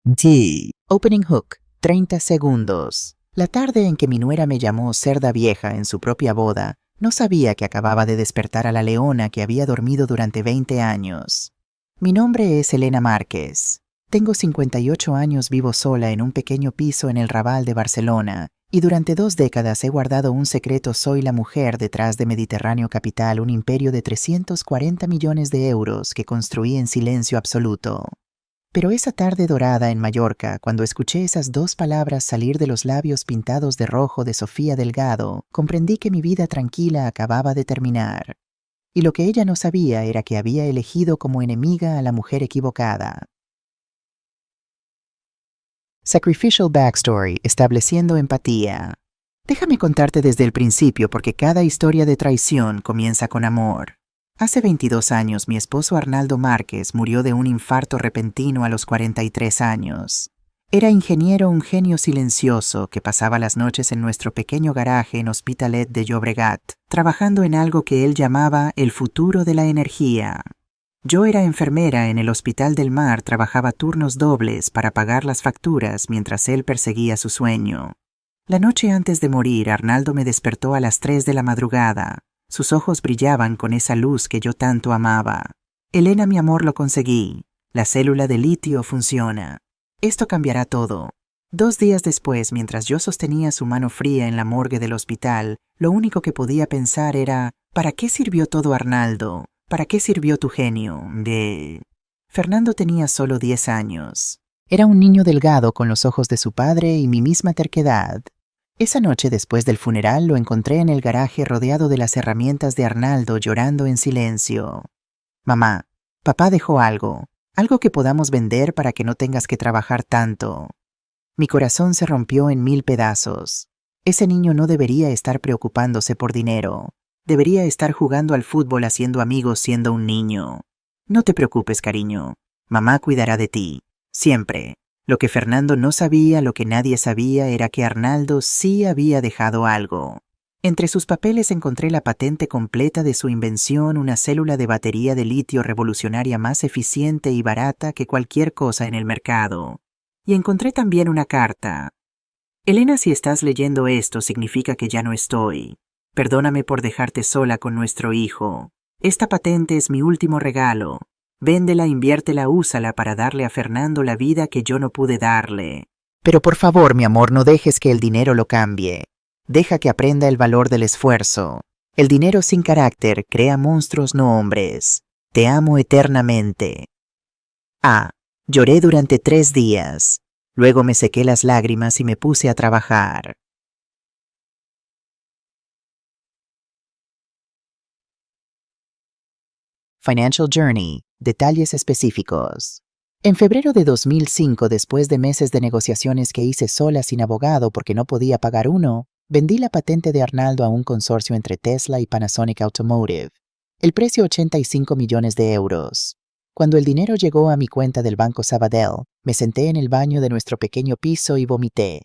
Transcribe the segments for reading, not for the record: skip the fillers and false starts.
D. Opening hook, 30 segundos. La tarde en que mi nuera me llamó cerda vieja en su propia boda, no sabía que acababa de despertar a la leona que había dormido durante 20 años. Mi nombre es Elena Márquez. Tengo 58 años, vivo sola en un pequeño piso en el Raval de Barcelona, y durante 2 décadas he guardado un secreto. Soy la mujer detrás de Mediterráneo Capital, un imperio de 340 millones de euros que construí en silencio absoluto. Pero esa tarde dorada en Mallorca, cuando escuché esas 2 palabras salir de los labios pintados de rojo de Sofía Delgado, comprendí que mi vida tranquila acababa de terminar. Y lo que ella no sabía era que había elegido como enemiga a la mujer equivocada. Sacrificial Backstory, estableciendo empatía. Déjame contarte desde el principio, porque cada historia de traición comienza con amor. Hace 22 años mi esposo Arnaldo Márquez murió de un infarto repentino a los 43 años. Era ingeniero, un genio silencioso que pasaba las noches en nuestro pequeño garaje en Hospitalet de Llobregat, trabajando en algo que él llamaba el futuro de la energía. Yo era enfermera en el Hospital del Mar, trabajaba turnos dobles para pagar las facturas mientras él perseguía su sueño. La noche antes de morir, Arnaldo me despertó a las 3 de la madrugada. Sus ojos brillaban con esa luz que yo tanto amaba. Elena, mi amor, lo conseguí. La célula de litio funciona. Esto cambiará todo. 2 días después, mientras yo sostenía su mano fría en la morgue del hospital, lo único que podía pensar era: ¿para qué sirvió todo, Arnaldo? ¿Para qué sirvió tu genio? Fernando tenía solo 10 años. Era un niño delgado con los ojos de su padre y mi misma terquedad. Esa noche después del funeral lo encontré en el garaje rodeado de las herramientas de Arnaldo, llorando en silencio. Mamá, papá dejó algo que podamos vender para que no tengas que trabajar tanto. Mi corazón se rompió en 1000 pedazos. Ese niño no debería estar preocupándose por dinero. Debería estar jugando al fútbol, haciendo amigos, siendo un niño. No te preocupes, cariño. Mamá cuidará de ti. Siempre. Lo que Fernando no sabía, lo que nadie sabía, era que Arnaldo sí había dejado algo. Entre sus papeles encontré la patente completa de su invención, una célula de batería de litio revolucionaria más eficiente y barata que cualquier cosa en el mercado. Y encontré también una carta. Elena, si estás leyendo esto, significa que ya no estoy. Perdóname por dejarte sola con nuestro hijo. Esta patente es mi último regalo. Véndela, inviértela, úsala para darle a Fernando la vida que yo no pude darle. Pero por favor, mi amor, no dejes que el dinero lo cambie. Deja que aprenda el valor del esfuerzo. El dinero sin carácter crea monstruos, no hombres. Te amo eternamente. Lloré durante 3 días. Luego me sequé las lágrimas y me puse a trabajar. Financial Journey. Detalles específicos. En febrero de 2005, después de meses de negociaciones que hice sola sin abogado porque no podía pagar uno, vendí la patente de Arnaldo a un consorcio entre Tesla y Panasonic Automotive. El precio 85 millones de euros. Cuando el dinero llegó a mi cuenta del Banco Sabadell, me senté en el baño de nuestro pequeño piso y vomité.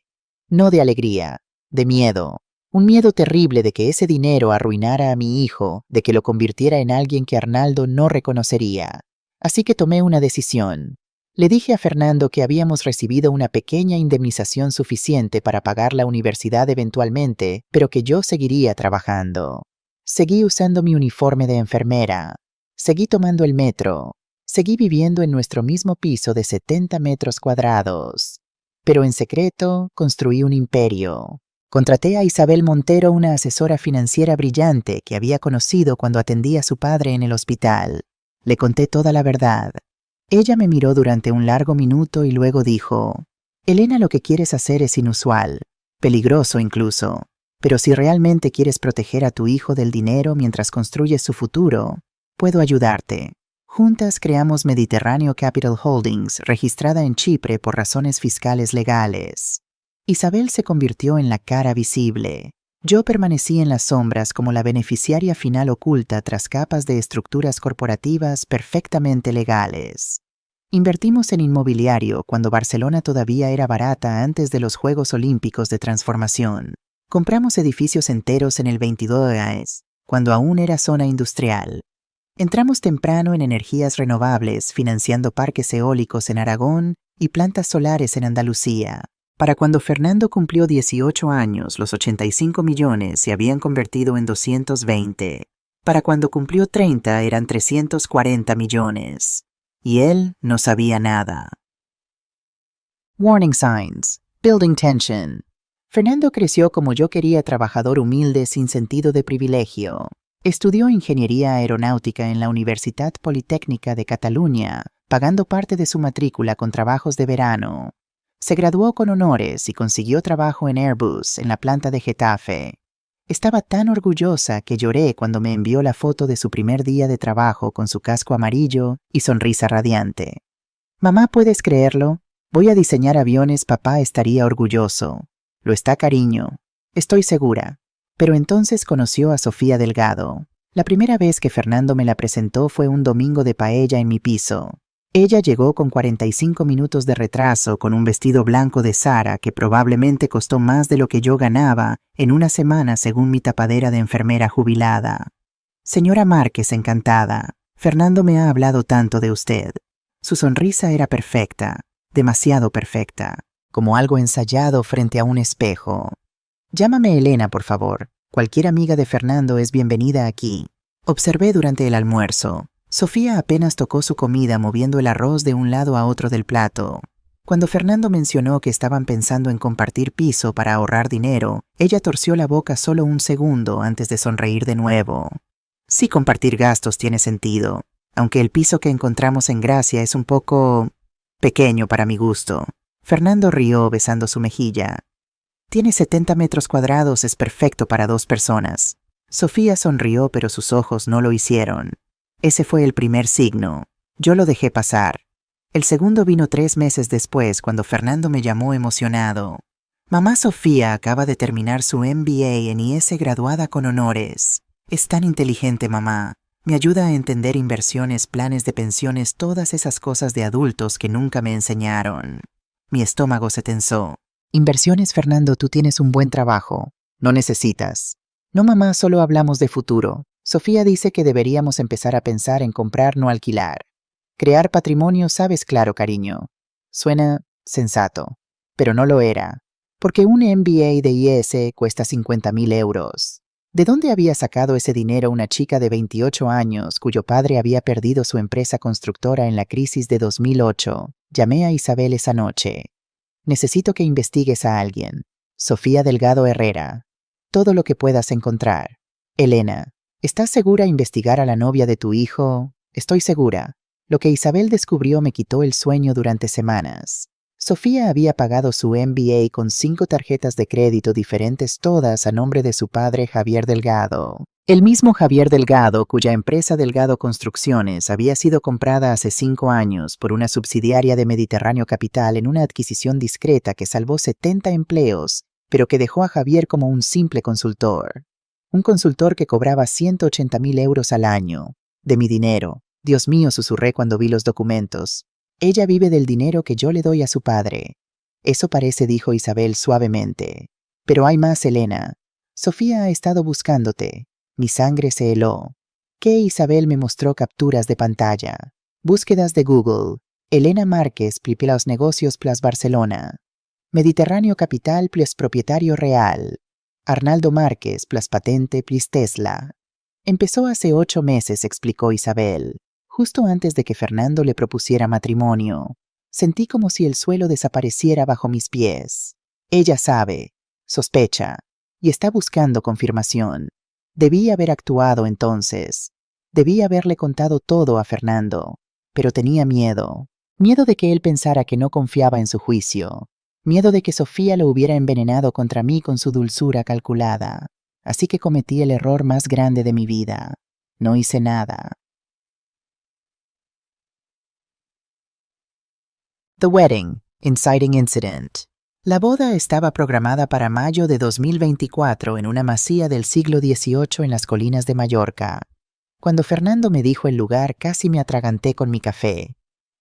No de alegría, de miedo. Un miedo terrible de que ese dinero arruinara a mi hijo, de que lo convirtiera en alguien que Arnaldo no reconocería. Así que tomé una decisión. Le dije a Fernando que habíamos recibido una pequeña indemnización suficiente para pagar la universidad eventualmente, pero que yo seguiría trabajando. Seguí usando mi uniforme de enfermera. Seguí tomando el metro. Seguí viviendo en nuestro mismo piso de 70 metros cuadrados. Pero en secreto construí un imperio. Contraté a Isabel Montero, una asesora financiera brillante que había conocido cuando atendía a su padre en el hospital. Le conté toda la verdad. Ella me miró durante un largo minuto y luego dijo: Elena, lo que quieres hacer es inusual, peligroso incluso. Pero si realmente quieres proteger a tu hijo del dinero mientras construyes su futuro, puedo ayudarte. Juntas creamos Mediterráneo Capital Holdings, registrada en Chipre por razones fiscales legales. Isabel se convirtió en la cara visible. Yo permanecí en las sombras como la beneficiaria final oculta tras capas de estructuras corporativas perfectamente legales. Invertimos en inmobiliario cuando Barcelona todavía era barata antes de los Juegos Olímpicos de Transformación. Compramos edificios enteros en el 22 cuando aún era zona industrial. Entramos temprano en energías renovables, financiando parques eólicos en Aragón y plantas solares en Andalucía. Para cuando Fernando cumplió 18 años, los 85 millones se habían convertido en 220. Para cuando cumplió 30 eran 340 millones. Y él no sabía nada. Warning signs. Building tension. Fernando creció como yo quería, trabajador humilde sin sentido de privilegio. Estudió ingeniería aeronáutica en la Universitat Politécnica de Cataluña, pagando parte de su matrícula con trabajos de verano. Se graduó con honores y consiguió trabajo en Airbus, en la planta de Getafe. Estaba tan orgullosa que lloré cuando me envió la foto de su primer día de trabajo con su casco amarillo y sonrisa radiante. Mamá, ¿puedes creerlo? Voy a diseñar aviones, papá estaría orgulloso. Lo está, cariño. Estoy segura. Pero entonces conoció a Sofía Delgado. La primera vez que Fernando me la presentó fue un domingo de paella en mi piso. Ella llegó con 45 minutos de retraso con un vestido blanco de Zara que probablemente costó más de lo que yo ganaba en una semana según mi tapadera de enfermera jubilada. Señora Márquez, encantada. Fernando me ha hablado tanto de usted. Su sonrisa era perfecta, demasiado perfecta, como algo ensayado frente a un espejo. Llámame Elena, por favor. Cualquier amiga de Fernando es bienvenida aquí. Observé durante el almuerzo. Sofía apenas tocó su comida moviendo el arroz de un lado a otro del plato. Cuando Fernando mencionó que estaban pensando en compartir piso para ahorrar dinero, ella torció la boca solo un segundo antes de sonreír de nuevo. Sí, compartir gastos tiene sentido, aunque el piso que encontramos en Gracia es un poco pequeño para mi gusto. Fernando rió besando su mejilla. Tiene 70 metros cuadrados, es perfecto para 2 personas. Sofía sonrió, pero sus ojos no lo hicieron. Ese fue el primer signo. Yo lo dejé pasar. El segundo vino 3 meses después, cuando Fernando me llamó emocionado. Mamá, Sofía acaba de terminar su MBA en IES, graduada con honores. Es tan inteligente, mamá. Me ayuda a entender inversiones, planes de pensiones, todas esas cosas de adultos que nunca me enseñaron. Mi estómago se tensó. Inversiones, Fernando, tú tienes un buen trabajo. No necesitas. No, mamá, solo hablamos de futuro. Sofía dice que deberíamos empezar a pensar en comprar, no alquilar. Crear patrimonio, sabes, claro, cariño. Suena sensato, pero no lo era, porque un MBA de IES cuesta 50.000 euros. ¿De dónde había sacado ese dinero una chica de 28 años cuyo padre había perdido su empresa constructora en la crisis de 2008? Llamé a Isabel esa noche. Necesito que investigues a alguien. Sofía Delgado Herrera. Todo lo que puedas encontrar. Elena. ¿Estás segura investigar a la novia de tu hijo? Estoy segura. Lo que Isabel descubrió me quitó el sueño durante semanas. Sofía había pagado su MBA con 5 tarjetas de crédito diferentes, todas a nombre de su padre Javier Delgado. El mismo Javier Delgado, cuya empresa Delgado Construcciones había sido comprada hace 5 años por una subsidiaria de Mediterráneo Capital en una adquisición discreta que salvó 70 empleos, pero que dejó a Javier como un simple consultor. Un consultor que cobraba 180.000 euros al año. De mi dinero. Dios mío, susurré cuando vi los documentos. Ella vive del dinero que yo le doy a su padre. Eso parece, dijo Isabel suavemente. Pero hay más, Elena. Sofía ha estado buscándote. Mi sangre se heló. ¿Qué? Isabel me mostró capturas de pantalla. Búsquedas de Google. Elena Márquez plus negocios plus Barcelona. Mediterráneo Capital plus propietario real. Arnaldo Márquez plus patente plus Tesla. Empezó hace 8 meses, explicó Isabel, justo antes de que Fernando le propusiera matrimonio. Sentí como si el suelo desapareciera bajo mis pies. Ella sabe, sospecha, y está buscando confirmación. Debí haber actuado entonces. Debí haberle contado todo a Fernando, pero tenía miedo. Miedo de que él pensara que no confiaba en su juicio. Miedo de que Sofía lo hubiera envenenado contra mí con su dulzura calculada. Así que cometí el error más grande de mi vida. No hice nada. The Wedding, Inciting Incident. La boda estaba programada para mayo de 2024 en una masía del siglo XVIII en las colinas de Mallorca. Cuando Fernando me dijo el lugar, casi me atraganté con mi café.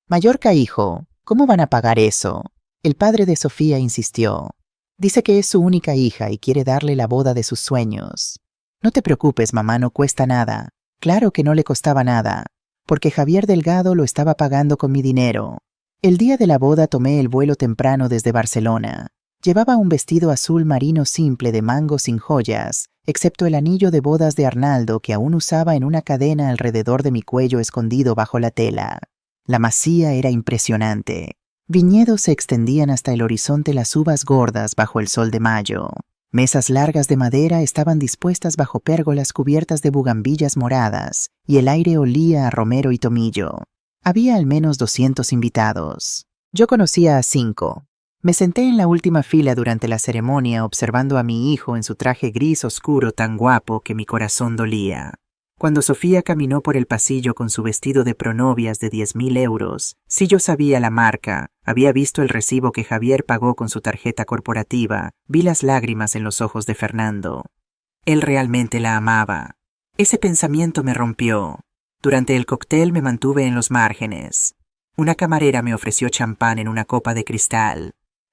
Mallorca, hijo, ¿cómo van a pagar eso? El padre de Sofía insistió. Dice que es su única hija y quiere darle la boda de sus sueños. No te preocupes, mamá, no cuesta nada. Claro que no le costaba nada, porque Javier Delgado lo estaba pagando con mi dinero. El día de la boda tomé el vuelo temprano desde Barcelona. Llevaba un vestido azul marino simple de mango sin joyas, excepto el anillo de bodas de Arnaldo que aún usaba en una cadena alrededor de mi cuello escondido bajo la tela. La masía era impresionante. Viñedos se extendían hasta el horizonte, las uvas gordas bajo el sol de mayo. Mesas largas de madera estaban dispuestas bajo pérgolas cubiertas de bugambillas moradas, y el aire olía a romero y tomillo. Había al menos 200 invitados. Yo conocía a 5. Me senté en la última fila durante la ceremonia observando a mi hijo en su traje gris oscuro tan guapo que mi corazón dolía. Cuando Sofía caminó por el pasillo con su vestido de pronovias de 10.000 euros, sí yo sabía la marca, había visto el recibo que Javier pagó con su tarjeta corporativa, vi las lágrimas en los ojos de Fernando. Él realmente la amaba. Ese pensamiento me rompió. Durante el cóctel me mantuve en los márgenes. Una camarera me ofreció champán en una copa de cristal.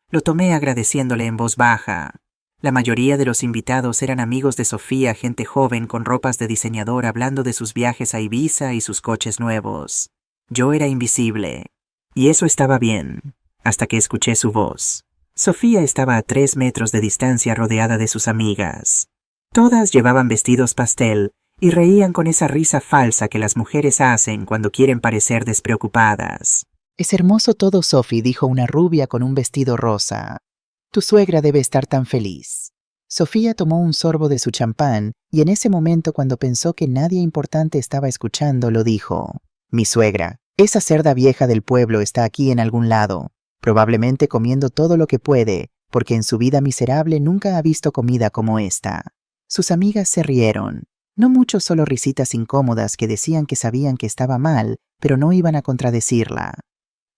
Lo tomé agradeciéndole en voz baja. La mayoría de los invitados eran amigos de Sofía, gente joven con ropas de diseñador hablando de sus viajes a Ibiza y sus coches nuevos. Yo era invisible. Y eso estaba bien, hasta que escuché su voz. Sofía estaba a 3 metros de distancia rodeada de sus amigas. Todas llevaban vestidos pastel y reían con esa risa falsa que las mujeres hacen cuando quieren parecer despreocupadas. «Es hermoso todo, Sophie», dijo una rubia con un vestido rosa. «Tu suegra debe estar tan feliz». Sofía tomó un sorbo de su champán y en ese momento, cuando pensó que nadie importante estaba escuchando, lo dijo. «Mi suegra, esa cerda vieja del pueblo, está aquí en algún lado, probablemente comiendo todo lo que puede, porque en su vida miserable nunca ha visto comida como esta». Sus amigas se rieron. No mucho, solo risitas incómodas que decían que sabían que estaba mal, pero no iban a contradecirla.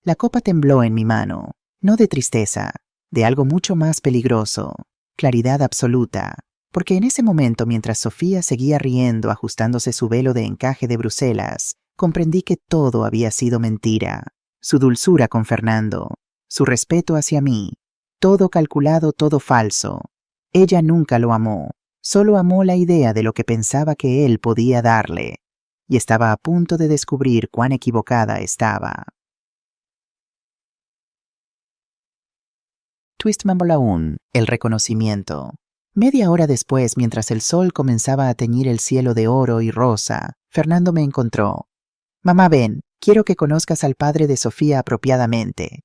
La copa tembló en mi mano, no de tristeza, de algo mucho más peligroso, claridad absoluta, porque en ese momento, mientras Sofía seguía riendo ajustándose su velo de encaje de Bruselas, comprendí que todo había sido mentira. Su dulzura con Fernando, su respeto hacia mí, todo calculado, todo falso. Ella nunca lo amó, solo amó la idea de lo que pensaba que él podía darle, y estaba a punto de descubrir cuán equivocada estaba. Twist número 1. El reconocimiento. Media hora después, mientras el sol comenzaba a teñir el cielo de oro y rosa, Fernando me encontró. «Mamá, ven, quiero que conozcas al padre de Sofía apropiadamente».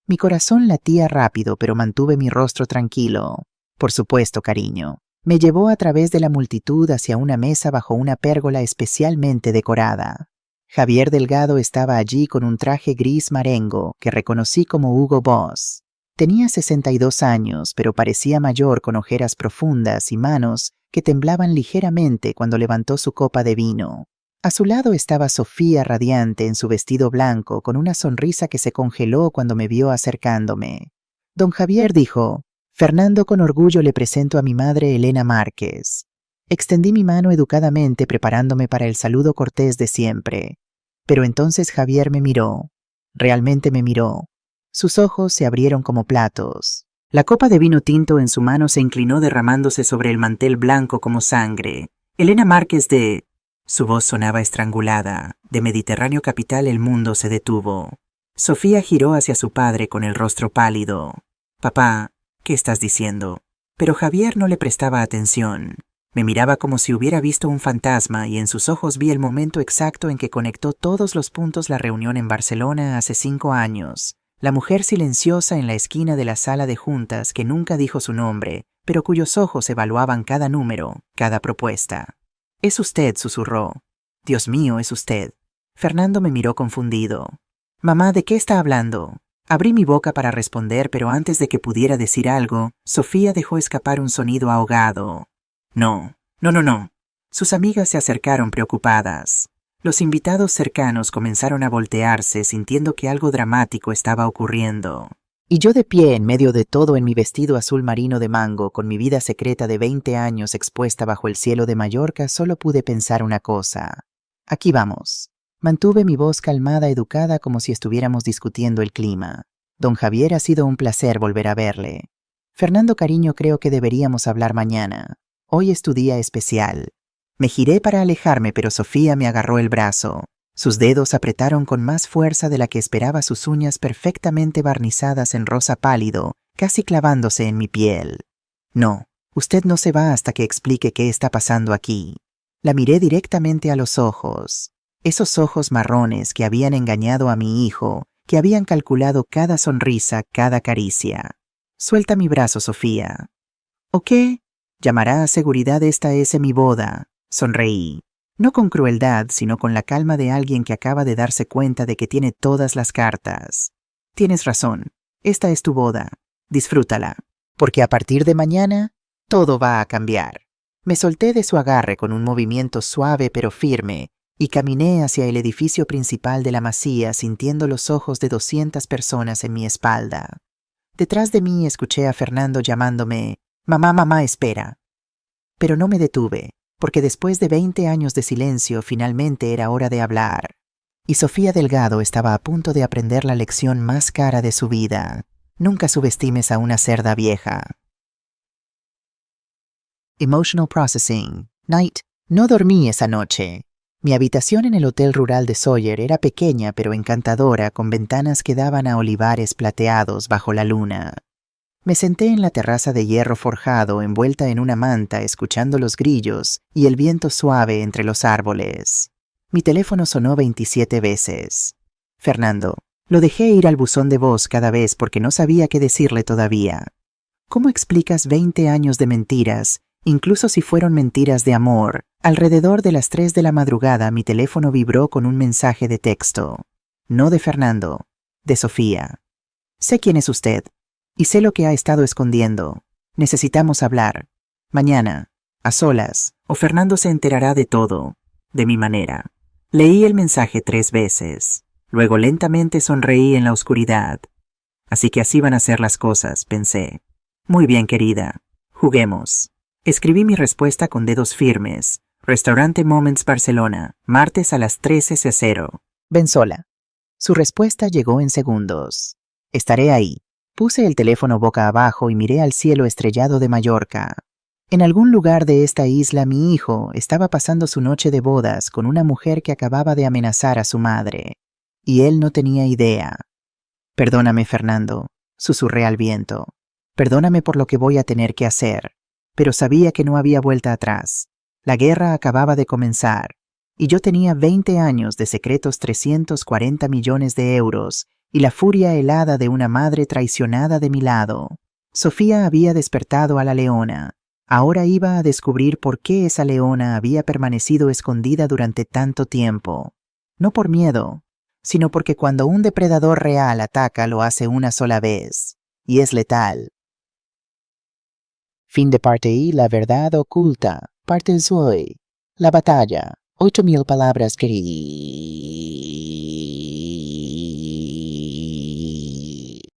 Mi corazón latía rápido, pero mantuve mi rostro tranquilo. «Por supuesto, cariño». Me llevó a través de la multitud hacia una mesa bajo una pérgola especialmente decorada. Javier Delgado estaba allí con un traje gris marengo que reconocí como Hugo Boss. Tenía 62 años, pero parecía mayor, con ojeras profundas y manos que temblaban ligeramente cuando levantó su copa de vino. A su lado estaba Sofía, radiante en su vestido blanco, con una sonrisa que se congeló cuando me vio acercándome. «Don Javier», dijo. «Fernando, con orgullo le presento a mi madre, Elena Márquez». Extendí mi mano educadamente, preparándome para el saludo cortés de siempre. Pero entonces Javier me miró. Realmente me miró. Sus ojos se abrieron como platos. La copa de vino tinto en su mano se inclinó, derramándose sobre el mantel blanco como sangre. «Elena Márquez de...» Su voz sonaba estrangulada. De Mediterráneo capital el mundo se detuvo. Sofía giró hacia su padre con el rostro pálido. «Papá, ¿qué estás diciendo?» Pero Javier no le prestaba atención. Me miraba como si hubiera visto un fantasma, y en sus ojos vi el momento exacto en que conectó todos los puntos la reunión en Barcelona hace 5 años. La mujer silenciosa en la esquina de la sala de juntas, que nunca dijo su nombre, pero cuyos ojos evaluaban cada número, cada propuesta. «Es usted», susurró. «Dios mío, es usted». Fernando me miró confundido. «Mamá, ¿de qué está hablando?» Abrí mi boca para responder, pero antes de que pudiera decir algo, Sofía dejó escapar un sonido ahogado. «No, no, no, no». Sus amigas se acercaron preocupadas. Los invitados cercanos comenzaron a voltearse, sintiendo que algo dramático estaba ocurriendo. Y yo, de pie en medio de todo, en mi vestido azul marino de mango, con mi vida secreta de 20 años expuesta bajo el cielo de Mallorca, solo pude pensar una cosa. «Aquí vamos». Mantuve mi voz calmada, educada, como si estuviéramos discutiendo el clima. «Don Javier, ha sido un placer volver a verle. Fernando, cariño, creo que deberíamos hablar mañana. Hoy es tu día especial». Me giré para alejarme, pero Sofía me agarró el brazo. Sus dedos apretaron con más fuerza de la que esperaba sus uñas perfectamente barnizadas en rosa pálido, casi clavándose en mi piel. No, usted no se va hasta que explique qué está pasando aquí. La miré directamente a los ojos. Esos ojos marrones que habían engañado a mi hijo, que habían calculado cada sonrisa, cada caricia. Suelta mi brazo, Sofía. ¿O qué? Llamará a seguridad, esta es mi boda. Sonreí. No con crueldad, sino con la calma de alguien que acaba de darse cuenta de que tiene todas las cartas. Tienes razón. Esta es tu boda. Disfrútala. Porque a partir de mañana, todo va a cambiar. Me solté de su agarre con un movimiento suave pero firme y caminé hacia el edificio principal de la masía sintiendo los ojos de 200 personas en mi espalda. Detrás de mí escuché a Fernando llamándome, «Mamá, mamá, espera». Pero no me detuve, porque después de 20 años de silencio finalmente era hora de hablar. Y Sofía Delgado estaba a punto de aprender la lección más cara de su vida. Nunca subestimes a una cerda vieja. Emotional Processing. Night. No dormí esa noche. Mi habitación en el Hotel Rural de Sawyer era pequeña pero encantadora, con ventanas que daban a olivares plateados bajo la luna. Me senté en la terraza de hierro forjado, envuelta en una manta, escuchando los grillos y el viento suave entre los árboles. Mi teléfono sonó 27 veces. Fernando. Lo dejé ir al buzón de voz cada vez porque no sabía qué decirle todavía. ¿Cómo explicas 20 años de mentiras, incluso si fueron mentiras de amor? Alrededor de las 3 de la madrugada mi teléfono vibró con un mensaje de texto. No de Fernando, de Sofía. Sé quién es usted. Y sé lo que ha estado escondiendo. Necesitamos hablar. Mañana, a solas, o Fernando se enterará de todo, de mi manera. Leí el mensaje 3 veces. Luego lentamente sonreí en la oscuridad. Así que así van a ser las cosas, pensé. Muy bien, querida. Juguemos. Escribí mi respuesta con dedos firmes. Restaurante Moments Barcelona, martes a las 13:00. Ven sola. Su respuesta llegó en segundos. Estaré ahí. Puse el teléfono boca abajo y miré al cielo estrellado de Mallorca. En algún lugar de esta isla mi hijo estaba pasando su noche de bodas con una mujer que acababa de amenazar a su madre. Y él no tenía idea. Perdóname, Fernando, susurré al viento. Perdóname por lo que voy a tener que hacer. Pero sabía que no había vuelta atrás. La guerra acababa de comenzar. Y yo tenía 20 años de secretos 340 millones de euros y la furia helada de una madre traicionada de mi lado. Sofía había despertado a la leona. Ahora iba a descubrir por qué esa leona había permanecido escondida durante tanto tiempo. No por miedo, sino porque cuando un depredador real ataca lo hace una sola vez, y es letal. Fin de parte I. La verdad oculta. Parte II. La batalla. 8000 palabras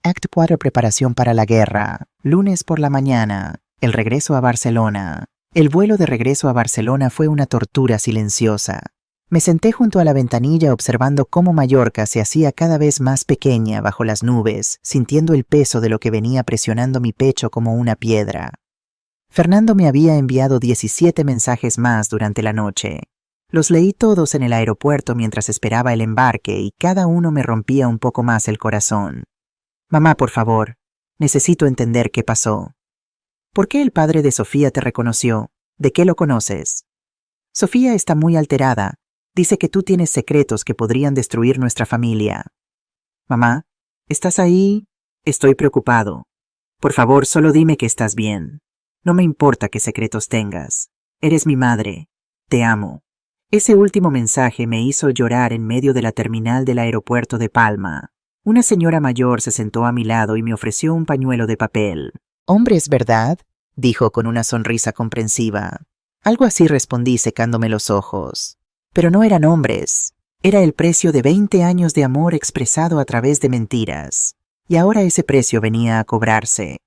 Act 4. Preparación para la guerra. Lunes por la mañana. El regreso a Barcelona. El vuelo de regreso a Barcelona fue una tortura silenciosa. Me senté junto a la ventanilla observando cómo Mallorca se hacía cada vez más pequeña bajo las nubes, sintiendo el peso de lo que venía presionando mi pecho como una piedra. Fernando me había enviado 17 mensajes más durante la noche. Los leí todos en el aeropuerto mientras esperaba el embarque y cada uno me rompía un poco más el corazón. Mamá, por favor, necesito entender qué pasó. ¿Por qué el padre de Sofía te reconoció? ¿De qué lo conoces? Sofía está muy alterada. Dice que tú tienes secretos que podrían destruir nuestra familia. Mamá, ¿estás ahí? Estoy preocupado. Por favor, solo dime que estás bien. No me importa qué secretos tengas. Eres mi madre. Te amo. Ese último mensaje me hizo llorar en medio de la terminal del aeropuerto de Palma. Una señora mayor se sentó a mi lado y me ofreció un pañuelo de papel. «¿Hombres, verdad?», dijo con una sonrisa comprensiva. Algo así respondí secándome los ojos. Pero no eran hombres. Era el precio de 20 años de amor expresado a través de mentiras. Y ahora ese precio venía a cobrarse.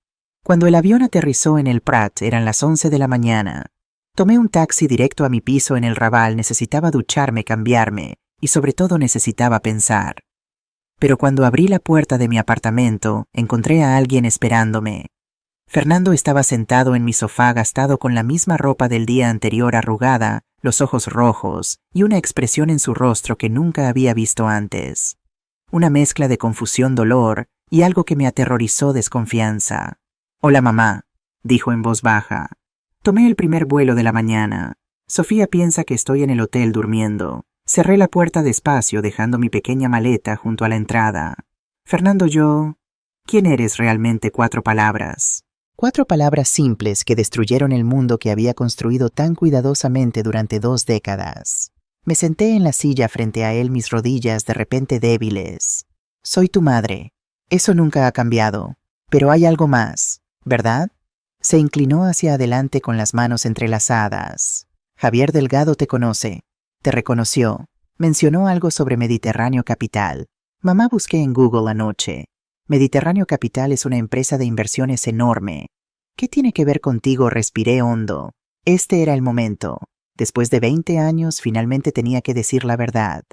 Cuando el avión aterrizó en el Prat eran las 11 de la mañana. Tomé un taxi directo a mi piso en el Raval. Necesitaba ducharme, cambiarme y sobre todo necesitaba pensar. Pero cuando abrí la puerta de mi apartamento, encontré a alguien esperándome. Fernando estaba sentado en mi sofá gastado con la misma ropa del día anterior arrugada, los ojos rojos y una expresión en su rostro que nunca había visto antes. Una mezcla de confusión, dolor y algo que me aterrorizó, desconfianza. «Hola, mamá», dijo en voz baja. «Tomé el primer vuelo de la mañana. Sofía piensa que estoy en el hotel durmiendo». Cerré la puerta despacio, dejando mi pequeña maleta junto a la entrada. «Fernando, ¿quién eres realmente?», 4 palabras. 4 palabras simples que destruyeron el mundo que había construido tan cuidadosamente durante 2 décadas. Me senté en la silla frente a él, mis rodillas de repente débiles. «Soy tu madre. Eso nunca ha cambiado. Pero hay algo más, ¿verdad?». Se inclinó hacia adelante con las manos entrelazadas. «Javier Delgado te conoce. Te reconoció. Mencionó algo sobre Mediterráneo Capital. Mamá, busqué en Google anoche. Mediterráneo Capital es una empresa de inversiones enorme. ¿Qué tiene que ver contigo?». Respiré hondo. Este era el momento. Después de 20 años, finalmente tenía que decir la verdad.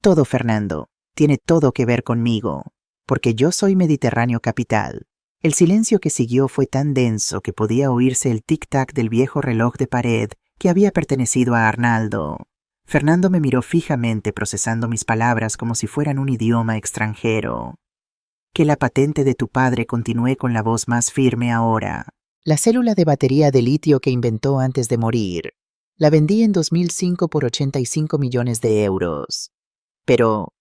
«Todo, Fernando. Tiene todo que ver conmigo. Porque yo soy Mediterráneo Capital». El silencio que siguió fue tan denso que podía oírse el tic-tac del viejo reloj de pared que había pertenecido a Arnaldo. Fernando me miró fijamente, procesando mis palabras como si fueran un idioma extranjero. «Que la patente de tu padre», continué con la voz más firme ahora. «La célula de batería de litio que inventó antes de morir. La vendí en 2005 por 85 millones de euros. Pero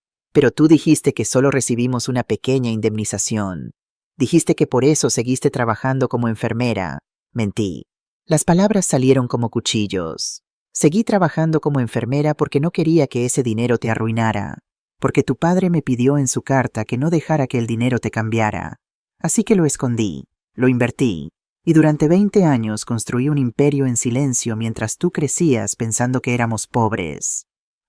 tú dijiste que solo recibimos una pequeña indemnización. Dijiste que por eso seguiste trabajando como enfermera». Mentí. Las palabras salieron como cuchillos. «Seguí trabajando como enfermera porque no quería que ese dinero te arruinara. Porque tu padre me pidió en su carta que no dejara que el dinero te cambiara. Así que lo escondí, lo invertí, y durante 20 años construí un imperio en silencio mientras tú crecías pensando que éramos pobres».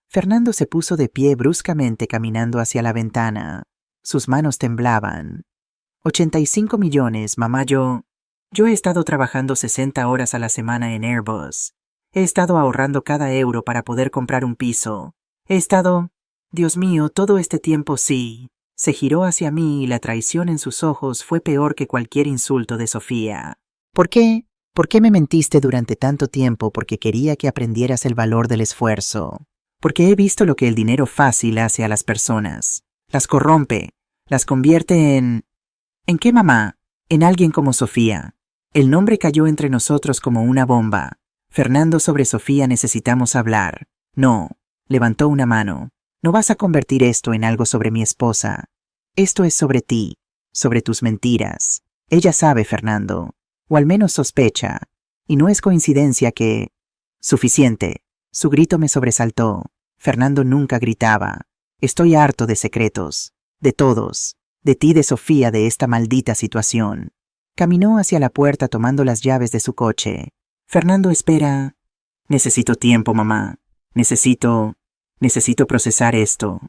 Fernando se puso de pie bruscamente, caminando hacia la ventana. Sus manos temblaban. «85 millones, mamá. Yo he estado trabajando 60 horas a la semana en Airbus. He estado ahorrando cada euro para poder comprar un piso. He estado... Dios mío, todo este tiempo sí». Se giró hacia mí y la traición en sus ojos fue peor que cualquier insulto de Sofía. «¿Por qué? ¿Por qué me mentiste durante tanto tiempo? Porque quería que aprendieras el valor del esfuerzo. Porque he visto lo que el dinero fácil hace a las personas. Las corrompe, las convierte en... ¿En qué, mamá? En alguien como Sofía». El nombre cayó entre nosotros como una bomba. «Fernando, sobre Sofía necesitamos hablar». «No», levantó una mano. «No vas a convertir esto en algo sobre mi esposa. Esto es sobre ti, sobre tus mentiras. Ella sabe, Fernando, o al menos sospecha, y no es coincidencia que...». «Suficiente». Su grito me sobresaltó. Fernando nunca gritaba. «Estoy harto de secretos, de todos, de ti, de Sofía, de esta maldita situación». Caminó hacia la puerta tomando las llaves de su coche. «Fernando, espera». «Necesito tiempo, mamá. Necesito procesar esto.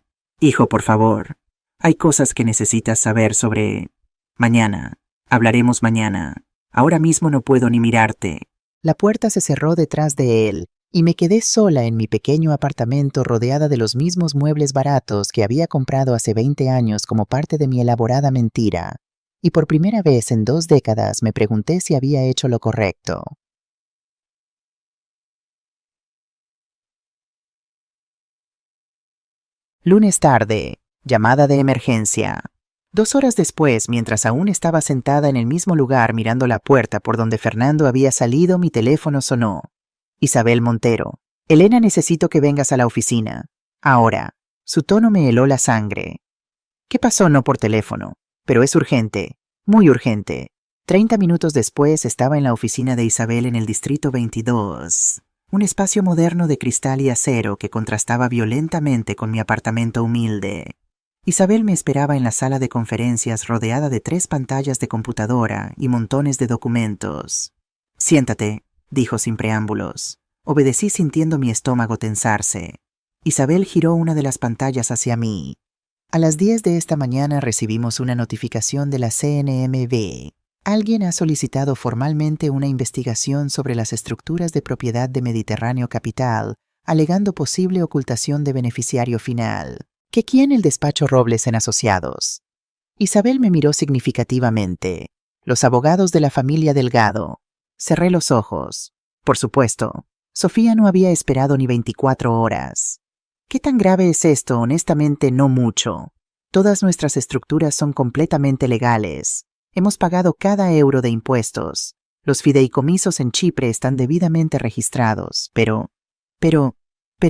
Hijo, por favor. Hay cosas que necesitas saber sobre... Mañana. Hablaremos mañana. Ahora mismo no puedo ni mirarte». La puerta se cerró detrás de él y me quedé sola en mi pequeño apartamento, rodeada de los mismos muebles baratos que había comprado hace 20 años como parte de mi elaborada mentira. Y por primera vez en 2 décadas me pregunté si había hecho lo correcto. Lunes tarde. Llamada de emergencia. 2 horas después, mientras aún estaba sentada en el mismo lugar mirando la puerta por donde Fernando había salido, mi teléfono sonó. «Isabel Montero. Elena, necesito que vengas a la oficina. Ahora». Su tono me heló la sangre. «¿Qué pasó?». «No por teléfono. Pero es urgente. Muy urgente». 30 minutos después estaba en la oficina de Isabel en el Distrito 22. Un espacio moderno de cristal y acero que contrastaba violentamente con mi apartamento humilde. Isabel me esperaba en la sala de conferencias, rodeada de 3 pantallas de computadora y montones de documentos. «Siéntate», dijo sin preámbulos. Obedecí sintiendo mi estómago tensarse. Isabel giró una de las pantallas hacia mí. «A las 10 de esta mañana recibimos una notificación de la CNMV. Alguien ha solicitado formalmente una investigación sobre las estructuras de propiedad de Mediterráneo Capital, alegando posible ocultación de beneficiario final. ¿Que quién? El despacho Robles en Asociados». Isabel me miró significativamente. «Los abogados de la familia Delgado». Cerré los ojos. «Por supuesto. Sofía no había esperado ni 24 horas. ¿Qué tan grave es esto? Honestamente, no mucho. Todas nuestras estructuras son completamente legales. Hemos pagado cada euro de impuestos. Los fideicomisos en Chipre están debidamente registrados, pero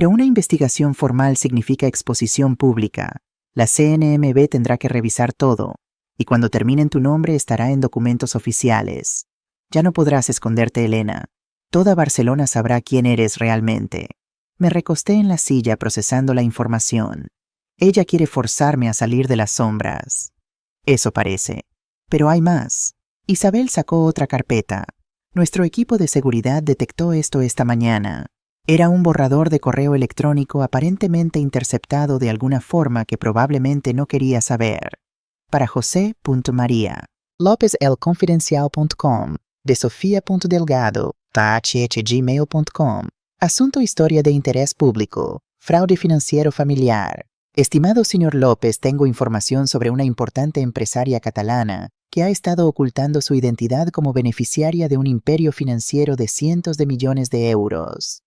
una investigación formal significa exposición pública. La CNMV tendrá que revisar todo, y cuando termine en tu nombre estará en documentos oficiales. Ya no podrás esconderte, Elena. Toda Barcelona sabrá quién eres realmente. Me recosté en la silla procesando la información. Ella quiere forzarme a salir de las sombras. Eso parece. Pero hay más. Isabel sacó otra carpeta. Nuestro equipo de seguridad detectó esto esta mañana. Era un borrador de correo electrónico aparentemente interceptado de alguna forma que probablemente no quería saber. Para José.María. LópezElConfidencial.com. De Sofía.Delgado. @gmail.com. Asunto historia de interés público. Fraude financiero familiar. Estimado señor López, tengo información sobre una importante empresaria catalana que ha estado ocultando su identidad como beneficiaria de un imperio financiero de cientos de millones de euros.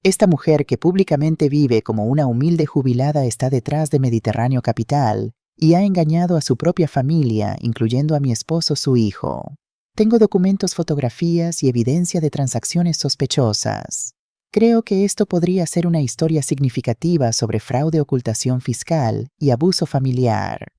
Esta mujer que públicamente vive como una humilde jubilada está detrás de Mediterráneo Capital y ha engañado a su propia familia, incluyendo a mi esposo, su hijo. Tengo documentos, fotografías y evidencia de transacciones sospechosas. Creo que esto podría ser una historia significativa sobre fraude, ocultación fiscal y abuso familiar.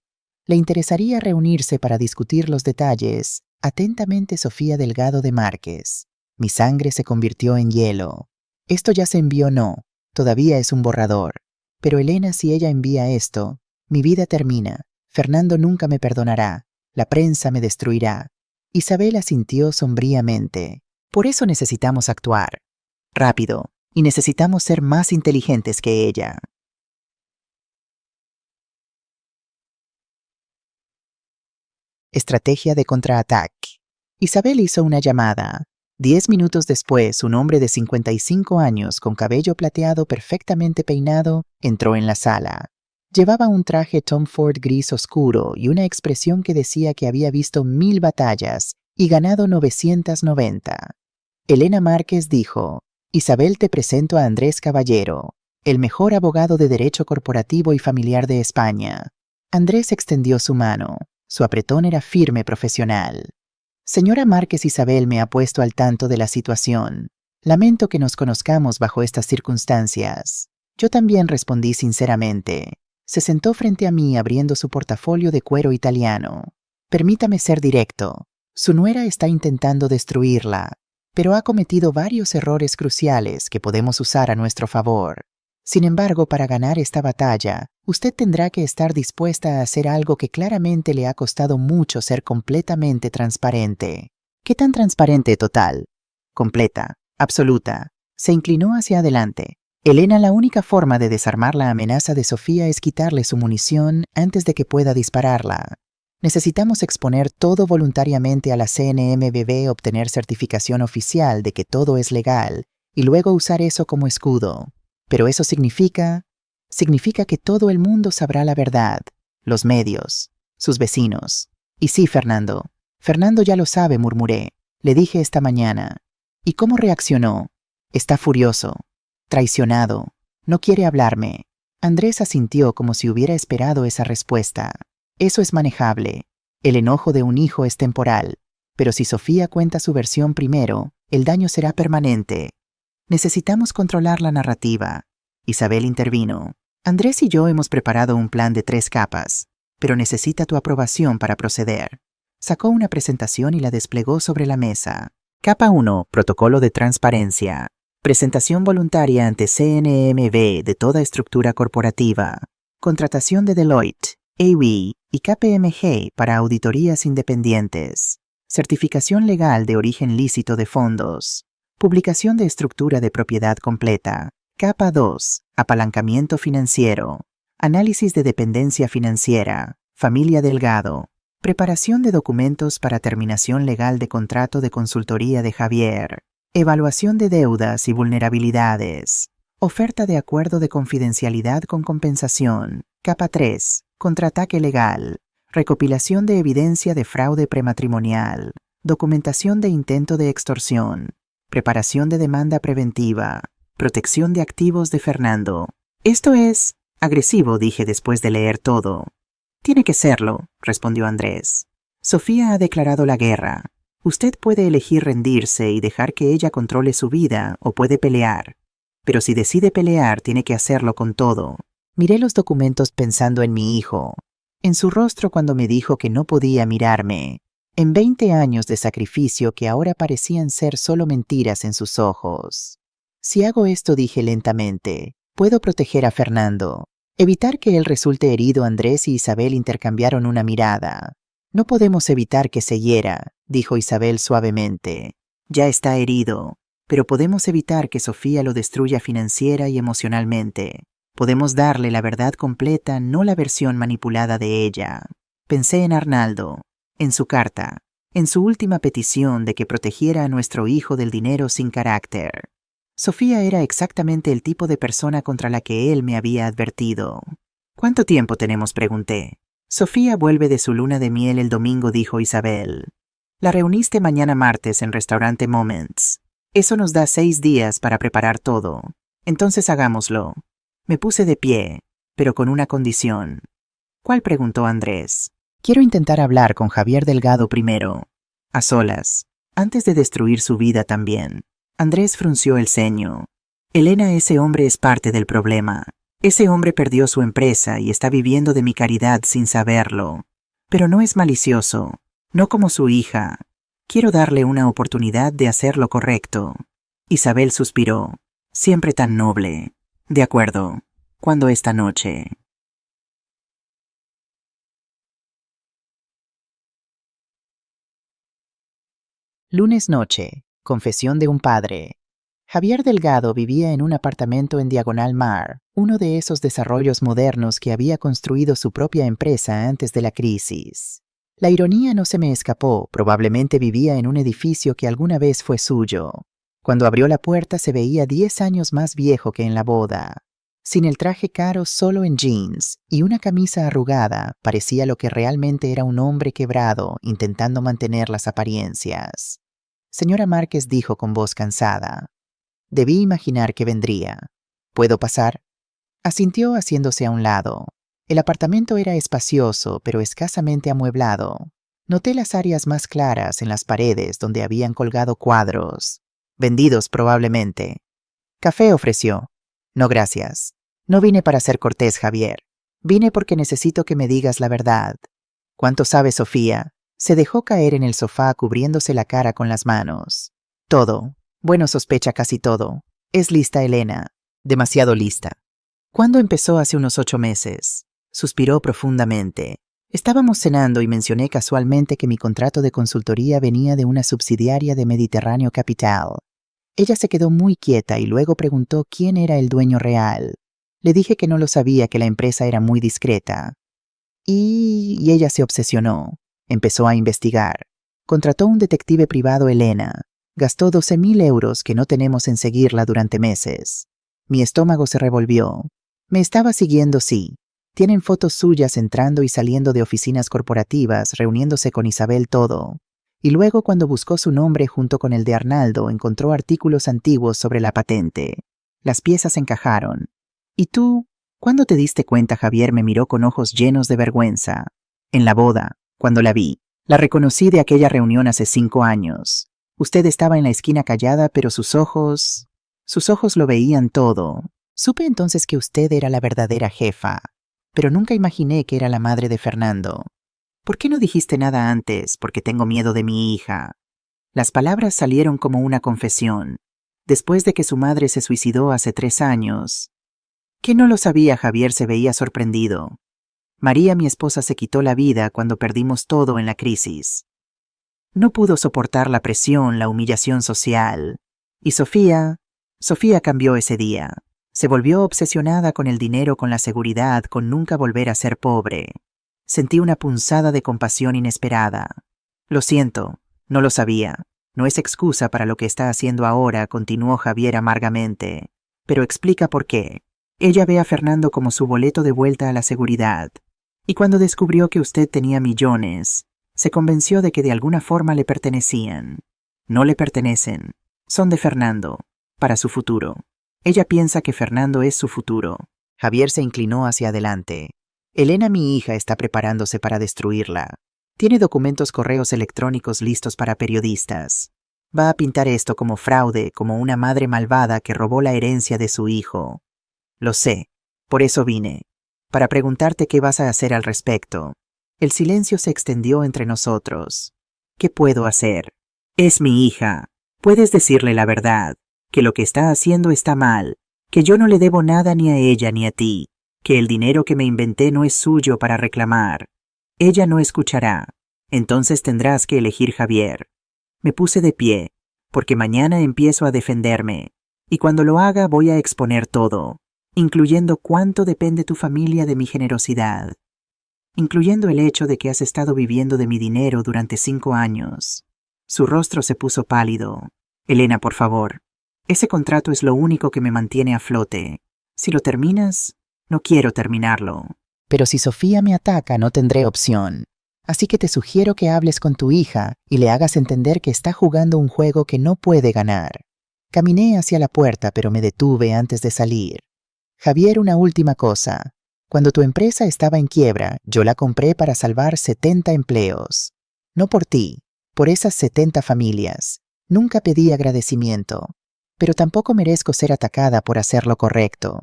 ¿Le interesaría reunirse para discutir los detalles? Atentamente, Sofía Delgado de Márquez. Mi sangre se convirtió en hielo. Esto ya se envió, no. Todavía es un borrador. Pero Elena, si ella envía esto, mi vida termina. Fernando nunca me perdonará. La prensa me destruirá. Isabel asintió sombríamente. Por eso necesitamos actuar. Rápido. Y necesitamos ser más inteligentes que ella. Estrategia de contraataque. Isabel hizo una llamada. 10 minutos después, un hombre de 55 años, con cabello plateado perfectamente peinado, entró en la sala. Llevaba un traje Tom Ford gris oscuro y una expresión que decía que había visto 1000 batallas y ganado 990. Elena Márquez dijo: Isabel, te presento a Andrés Caballero, el mejor abogado de derecho corporativo y familiar de España. Andrés extendió su mano. Su apretón era firme, profesional. Señora Márquez, Isabel me ha puesto al tanto de la situación. Lamento que nos conozcamos bajo estas circunstancias. Yo también, respondí sinceramente. Se sentó frente a mí abriendo su portafolio de cuero italiano. Permítame ser directo. Su nuera está intentando destruirla, pero ha cometido varios errores cruciales que podemos usar a nuestro favor. Sin embargo, para ganar esta batalla, usted tendrá que estar dispuesta a hacer algo que claramente le ha costado mucho: ser completamente transparente. ¿Qué tan transparente? Total. Completa. Absoluta. Se inclinó hacia adelante. Elena, la única forma de desarmar la amenaza de Sofía es quitarle su munición antes de que pueda dispararla. Necesitamos exponer todo voluntariamente a la CNMV, obtener certificación oficial de que todo es legal y luego usar eso como escudo. Pero eso significa que todo el mundo sabrá la verdad. Los medios, sus vecinos. Y sí, Fernando. Fernando ya lo sabe, murmuré. Le dije esta mañana. ¿Y cómo reaccionó? Está furioso. Traicionado. No quiere hablarme. Andrés asintió como si hubiera esperado esa respuesta. Eso es manejable. El enojo de un hijo es temporal. Pero si Sofía cuenta su versión primero, el daño será permanente. Necesitamos controlar la narrativa. Isabel intervino. Andrés y yo hemos preparado un plan de 3 capas, pero necesita tu aprobación para proceder. Sacó una presentación y la desplegó sobre la mesa. Capa 1. Protocolo de transparencia. Presentación voluntaria ante CNMV de toda estructura corporativa. Contratación de Deloitte, EY y KPMG para auditorías independientes. Certificación legal de origen lícito de fondos. Publicación de estructura de propiedad completa. Capa 2. Apalancamiento financiero. Análisis de dependencia financiera. Familia Delgado. Preparación de documentos para terminación legal de contrato de consultoría de Javier. Evaluación de deudas y vulnerabilidades. Oferta de acuerdo de confidencialidad con compensación. Capa 3. Contraataque legal. Recopilación de evidencia de fraude prematrimonial. Documentación de intento de extorsión. Preparación de demanda preventiva. Protección de activos de Fernando. Esto es agresivo, dije después de leer todo. Tiene que serlo, respondió Andrés. Sofía ha declarado la guerra. Usted puede elegir rendirse y dejar que ella controle su vida o puede pelear. Pero si decide pelear, tiene que hacerlo con todo. Miré los documentos pensando en mi hijo, en su rostro cuando me dijo que no podía mirarme, en 20 años de sacrificio que ahora parecían ser solo mentiras en sus ojos. Si hago esto, dije lentamente, puedo proteger a Fernando, evitar que él resulte herido. Andrés y Isabel intercambiaron una mirada. No podemos evitar que se hiera, dijo Isabel suavemente. Ya está herido, pero podemos evitar que Sofía lo destruya financiera y emocionalmente. Podemos darle la verdad completa, no la versión manipulada de ella. Pensé en Arnaldo, en su carta, en su última petición de que protegiera a nuestro hijo del dinero sin carácter. Sofía era exactamente el tipo de persona contra la que él me había advertido. ¿Cuánto tiempo tenemos?, pregunté. Sofía vuelve de su luna de miel el domingo, dijo Isabel. La reuniste mañana martes en restaurante Moments. Eso nos da 6 días para preparar todo. Entonces hagámoslo. Me puse de pie, pero con una condición. ¿Cuál?, preguntó Andrés. Quiero intentar hablar con Javier Delgado primero, a solas, antes de destruir su vida también. Andrés frunció el ceño. Elena, ese hombre es parte del problema. Ese hombre perdió su empresa y está viviendo de mi caridad sin saberlo. Pero no es malicioso, no como su hija. Quiero darle una oportunidad de hacer lo correcto. Isabel suspiró. Siempre tan noble. De acuerdo. ¿Cuándo esta noche? Lunes noche. Confesión de un padre. Javier Delgado vivía en un apartamento en Diagonal Mar, uno de esos desarrollos modernos que había construido su propia empresa antes de la crisis. La ironía no se me escapó, probablemente vivía en un edificio que alguna vez fue suyo. Cuando abrió la puerta se veía 10 años más viejo que en la boda. Sin el traje caro, solo en jeans y una camisa arrugada, parecía lo que realmente era un hombre quebrado, intentando mantener las apariencias. Señora Márquez, dijo con voz cansada. Debí imaginar que vendría. ¿Puedo pasar? Asintió haciéndose a un lado. El apartamento era espacioso, pero escasamente amueblado. Noté las áreas más claras en las paredes donde habían colgado cuadros. Vendidos probablemente. Café, ofreció. No, gracias. No vine para ser cortés, Javier. Vine porque necesito que me digas la verdad. ¿Cuánto sabe Sofía? Se dejó caer en el sofá cubriéndose la cara con las manos. Todo. Bueno, sospecha casi todo. Es lista, Elena. Demasiado lista. ¿Cuándo empezó? Hace unos 8 meses. Suspiró profundamente. Estábamos cenando y mencioné casualmente que mi contrato de consultoría venía de una subsidiaria de Mediterráneo Capital. Ella se quedó muy quieta y luego preguntó quién era el dueño real. Le dije que no lo sabía, que la empresa era muy discreta. Y ella se obsesionó. Empezó a investigar. Contrató un detective privado, Elena. Gastó 12.000 euros que no tenemos en seguirla durante meses. Mi estómago se revolvió. Me estaba siguiendo, sí. Tienen fotos suyas entrando y saliendo de oficinas corporativas, reuniéndose con Isabel, todo. Y luego, cuando buscó su nombre junto con el de Arnaldo, encontró artículos antiguos sobre la patente. Las piezas encajaron. ¿Y tú? ¿Cuándo te diste cuenta? Javier me miró con ojos llenos de vergüenza. En la boda, cuando la vi. La reconocí de aquella reunión hace 5 años. Usted estaba en la esquina callada, pero sus ojos lo veían todo. Supe entonces que usted era la verdadera jefa, pero nunca imaginé que era la madre de Fernando. ¿Por qué no dijiste nada antes? Porque tengo miedo de mi hija. Las palabras salieron como una confesión. Después de que su madre se suicidó hace 3 años. ¿Qué no lo sabía? Javier se veía sorprendido. María, mi esposa, se quitó la vida cuando perdimos todo en la crisis. No pudo soportar la presión, la humillación social. Y Sofía cambió ese día. Se volvió obsesionada con el dinero, con la seguridad, con nunca volver a ser pobre. Sentí una punzada de compasión inesperada. Lo siento, no lo sabía. No es excusa para lo que está haciendo ahora, continuó Javier amargamente. Pero explica por qué. Ella ve a Fernando como su boleto de vuelta a la seguridad. Y cuando descubrió que usted tenía millones, se convenció de que de alguna forma le pertenecían. No le pertenecen. Son de Fernando, para su futuro. Ella piensa que Fernando es su futuro. Javier se inclinó hacia adelante. Elena, mi hija, está preparándose para destruirla. Tiene documentos correos electrónicos listos para periodistas. Va a pintar esto como fraude, como una madre malvada que robó la herencia de su hijo. Lo sé, por eso vine, para preguntarte qué vas a hacer al respecto. El silencio se extendió entre nosotros. ¿Qué puedo hacer? Es mi hija. Puedes decirle la verdad, que lo que está haciendo está mal, que yo no le debo nada ni a ella ni a ti, que el dinero que me inventé no es suyo para reclamar. Ella no escuchará. Entonces tendrás que elegir, Javier. Me puse de pie, porque mañana empiezo a defenderme, y cuando lo haga voy a exponer todo, incluyendo cuánto depende tu familia de mi generosidad, incluyendo el hecho de que has estado viviendo de mi dinero durante 5 años. Su rostro se puso pálido. Elena, por favor, ese contrato es lo único que me mantiene a flote. Si lo terminas, no quiero terminarlo. Pero si Sofía me ataca, no tendré opción. Así que te sugiero que hables con tu hija y le hagas entender que está jugando un juego que no puede ganar. Caminé hacia la puerta, pero me detuve antes de salir. Javier, una última cosa. Cuando tu empresa estaba en quiebra, yo la compré para salvar 70 empleos. No por ti, por esas 70 familias. Nunca pedí agradecimiento. Pero tampoco merezco ser atacada por hacer lo correcto.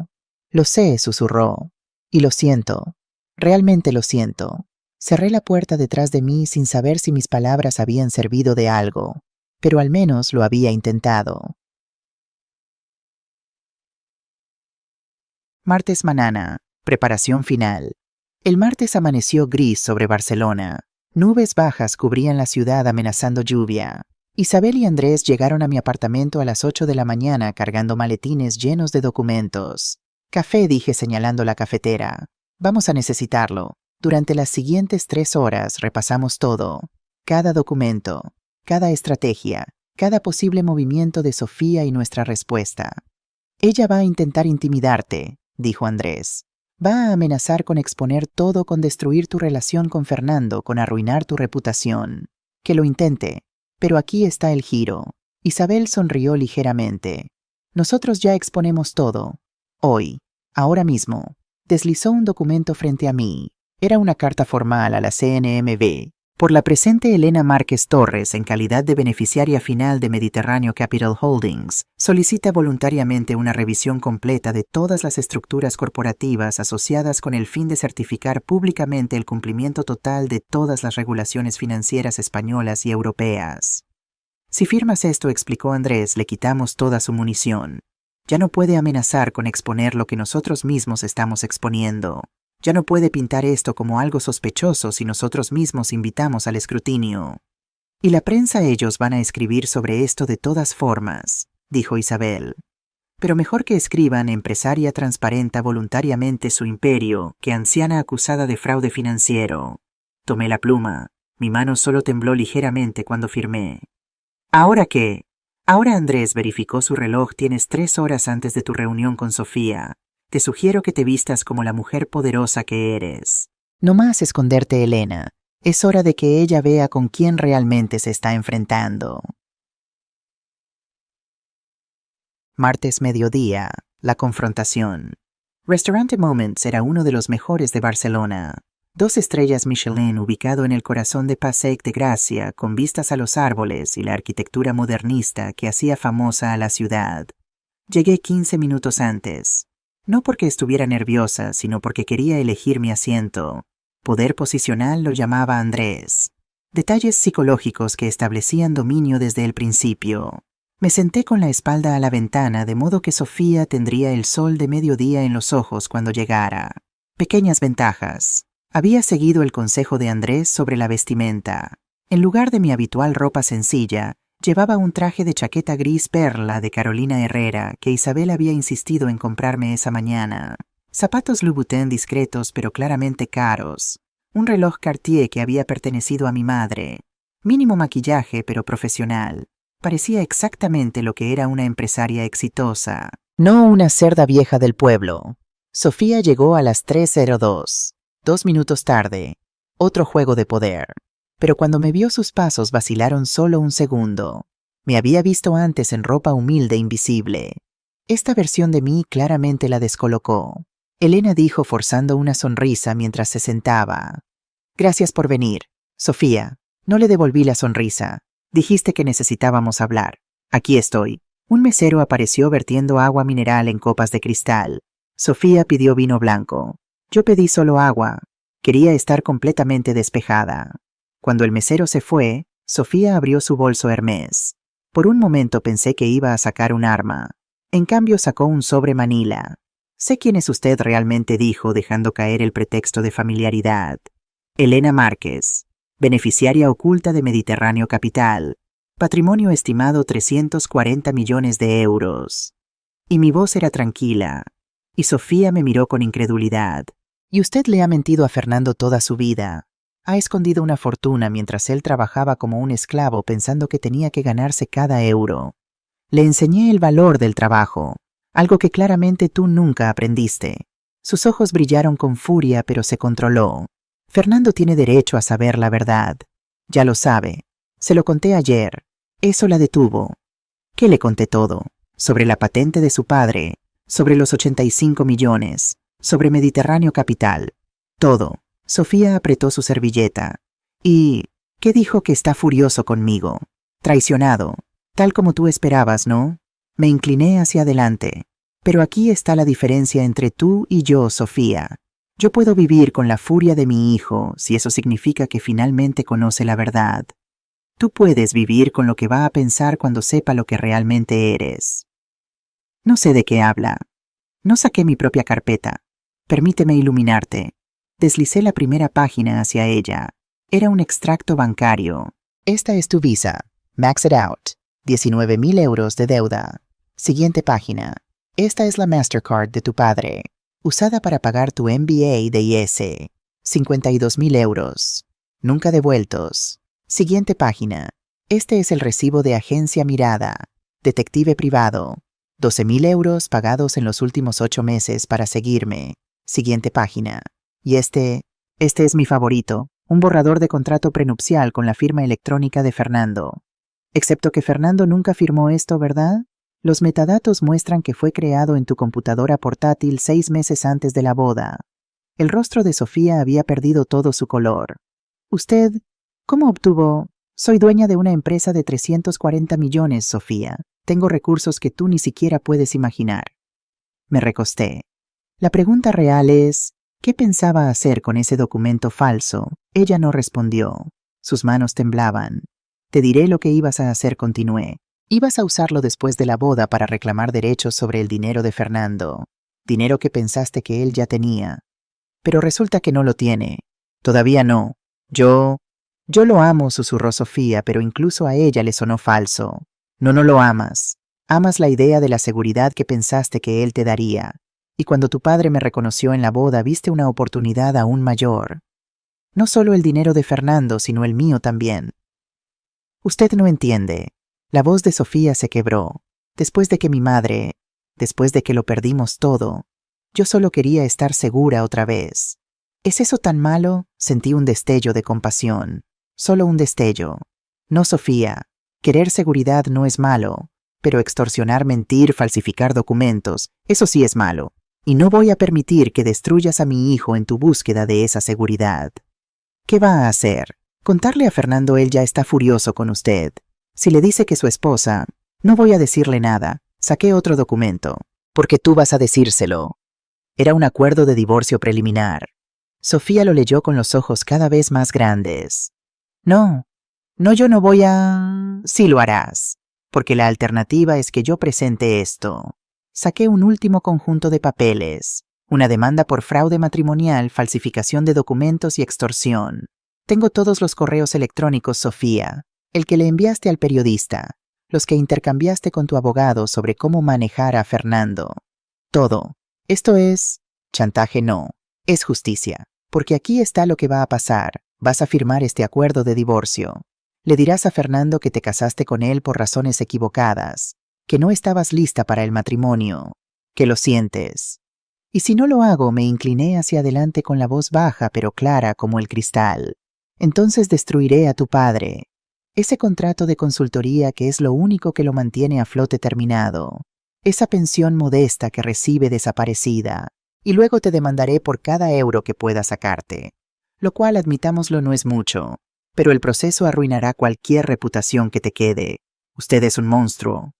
Lo sé, susurró. Y lo siento. Realmente lo siento. Cerré la puerta detrás de mí sin saber si mis palabras habían servido de algo, pero al menos lo había intentado. Martes mañana. Preparación final. El martes amaneció gris sobre Barcelona. Nubes bajas cubrían la ciudad amenazando lluvia. Isabel y Andrés llegaron a mi apartamento a las 8 de la mañana cargando maletines llenos de documentos. Café, dije señalando la cafetera. Vamos a necesitarlo. Durante las siguientes 3 horas repasamos todo. Cada documento, cada estrategia, cada posible movimiento de Sofía y nuestra respuesta. Ella va a intentar intimidarte, dijo Andrés. Va a amenazar con exponer todo, con destruir tu relación con Fernando, con arruinar tu reputación. Que lo intente. Pero aquí está el giro. Isabel sonrió ligeramente. Nosotros ya exponemos todo. Hoy, ahora mismo. Deslizó un documento frente a mí. Era una carta formal a la CNMV. Por la presente Elena Márquez Torres, en calidad de beneficiaria final de Mediterráneo Capital Holdings, solicita voluntariamente una revisión completa de todas las estructuras corporativas asociadas con el fin de certificar públicamente el cumplimiento total de todas las regulaciones financieras españolas y europeas. Si firmas esto, explicó Andrés, le quitamos toda su munición. Ya no puede amenazar con exponer lo que nosotros mismos estamos exponiendo. Ya no puede pintar esto como algo sospechoso si nosotros mismos invitamos al escrutinio. Y la prensa, ellos van a escribir sobre esto de todas formas, dijo Isabel. Pero mejor que escriban: empresaria transparenta voluntariamente su imperio que anciana acusada de fraude financiero. Tomé la pluma. Mi mano solo tembló ligeramente cuando firmé. ¿Ahora qué? Ahora Andrés verificó su reloj. Tienes 3 horas antes de tu reunión con Sofía. Te sugiero que te vistas como la mujer poderosa que eres. No más esconderte, Elena. Es hora de que ella vea con quién realmente se está enfrentando. Martes mediodía. La confrontación. Restaurante Moments era uno de los mejores de Barcelona. 2 estrellas Michelin, ubicado en el corazón de Passeig de Gracia, con vistas a los árboles y la arquitectura modernista que hacía famosa a la ciudad. Llegué 15 minutos antes. No porque estuviera nerviosa, sino porque quería elegir mi asiento. Poder posicional lo llamaba Andrés. Detalles psicológicos que establecían dominio desde el principio. Me senté con la espalda a la ventana, de modo que Sofía tendría el sol de mediodía en los ojos cuando llegara. Pequeñas ventajas. Había seguido el consejo de Andrés sobre la vestimenta. En lugar de mi habitual ropa sencilla, llevaba un traje de chaqueta gris perla de Carolina Herrera que Isabel había insistido en comprarme esa mañana. Zapatos Louboutin discretos pero claramente caros. Un reloj Cartier que había pertenecido a mi madre. Mínimo maquillaje pero profesional. Parecía exactamente lo que era una empresaria exitosa. No una cerda vieja del pueblo. Sofía llegó a las 3:02. 2 minutos tarde. Otro juego de poder. Pero cuando me vio, sus pasos vacilaron solo un segundo. Me había visto antes en ropa humilde e invisible. Esta versión de mí claramente la descolocó. Elena dijo forzando una sonrisa mientras se sentaba. Gracias por venir, Sofía. No le devolví la sonrisa. Dijiste que necesitábamos hablar. Aquí estoy. Un mesero apareció vertiendo agua mineral en copas de cristal. Sofía pidió vino blanco. Yo pedí solo agua. Quería estar completamente despejada. Cuando el mesero se fue, Sofía abrió su bolso Hermès. Por un momento pensé que iba a sacar un arma. En cambio sacó un sobre Manila. Sé quién es usted realmente, dijo, dejando caer el pretexto de familiaridad. Elena Márquez, beneficiaria oculta de Mediterráneo Capital. Patrimonio estimado 340 millones de euros. Y mi voz era tranquila. Y Sofía me miró con incredulidad. Y usted le ha mentido a Fernando toda su vida. Ha escondido una fortuna mientras él trabajaba como un esclavo pensando que tenía que ganarse cada euro. Le enseñé el valor del trabajo, algo que claramente tú nunca aprendiste. Sus ojos brillaron con furia, pero se controló. Fernando tiene derecho a saber la verdad. Ya lo sabe. Se lo conté ayer. Eso la detuvo. ¿Qué le conté todo? Sobre la patente de su padre, sobre los 85 millones, sobre Mediterráneo Capital. Todo. Sofía apretó su servilleta. ¿Y qué dijo? Que está furioso conmigo. Traicionado. Tal como tú esperabas, ¿no? Me incliné hacia adelante. Pero aquí está la diferencia entre tú y yo, Sofía. Yo puedo vivir con la furia de mi hijo, si eso significa que finalmente conoce la verdad. Tú puedes vivir con lo que va a pensar cuando sepa lo que realmente eres. No sé de qué habla. No saqué mi propia carpeta. Permíteme iluminarte. Deslicé la primera página hacia ella. Era un extracto bancario. Esta es tu visa. Max it out. 19,000 euros de deuda. Siguiente página. Esta es la Mastercard de tu padre, usada para pagar tu MBA de IS. 52,000 euros. Nunca devueltos. Siguiente página. Este es el recibo de agencia Mirada, detective privado. 12,000 euros pagados en los últimos 8 meses para seguirme. Siguiente página. Y este es mi favorito, un borrador de contrato prenupcial con la firma electrónica de Fernando. Excepto que Fernando nunca firmó esto, ¿verdad? Los metadatos muestran que fue creado en tu computadora portátil 6 meses antes de la boda. El rostro de Sofía había perdido todo su color. ¿Usted cómo obtuvo? Soy dueña de una empresa de 340 millones, Sofía. Tengo recursos que tú ni siquiera puedes imaginar. Me recosté. La pregunta real es, ¿qué pensaba hacer con ese documento falso? Ella no respondió. Sus manos temblaban. Te diré lo que ibas a hacer, continué. Ibas a usarlo después de la boda para reclamar derechos sobre el dinero de Fernando. Dinero que pensaste que él ya tenía. Pero resulta que no lo tiene. Todavía no. Yo lo amo, susurró Sofía, pero incluso a ella le sonó falso. No lo amas. Amas la idea de la seguridad que pensaste que él te daría. Y cuando tu padre me reconoció en la boda, viste una oportunidad aún mayor. No solo el dinero de Fernando, sino el mío también. Usted no entiende. La voz de Sofía se quebró. Después de que lo perdimos todo, yo solo quería estar segura otra vez. ¿Es eso tan malo? Sentí un destello de compasión. Solo un destello. No, Sofía. Querer seguridad no es malo, pero extorsionar, mentir, falsificar documentos, eso sí es malo. Y no voy a permitir que destruyas a mi hijo en tu búsqueda de esa seguridad. ¿Qué va a hacer? Contarle a Fernando, él ya está furioso con usted. Si le dice que su esposa, no voy a decirle nada. Saqué otro documento. Porque tú vas a decírselo. Era un acuerdo de divorcio preliminar. Sofía lo leyó con los ojos cada vez más grandes. No, yo no voy a... Sí lo harás. Porque la alternativa es que yo presente esto. Saqué un último conjunto de papeles. Una demanda por fraude matrimonial, falsificación de documentos y extorsión. Tengo todos los correos electrónicos, Sofía. El que le enviaste al periodista. Los que intercambiaste con tu abogado sobre cómo manejar a Fernando. Todo. Esto es... chantaje no. Es justicia. Porque aquí está lo que va a pasar. Vas a firmar este acuerdo de divorcio. Le dirás a Fernando que te casaste con él por razones equivocadas. Que no estabas lista para el matrimonio. Que lo sientes. Y si no lo hago, me incliné hacia adelante con la voz baja pero clara como el cristal. Entonces destruiré a tu padre. Ese contrato de consultoría que es lo único que lo mantiene a flote terminado. Esa pensión modesta que recibe desaparecida. Y luego te demandaré por cada euro que pueda sacarte. Lo cual, admitámoslo, no es mucho. Pero el proceso arruinará cualquier reputación que te quede. Usted es un monstruo.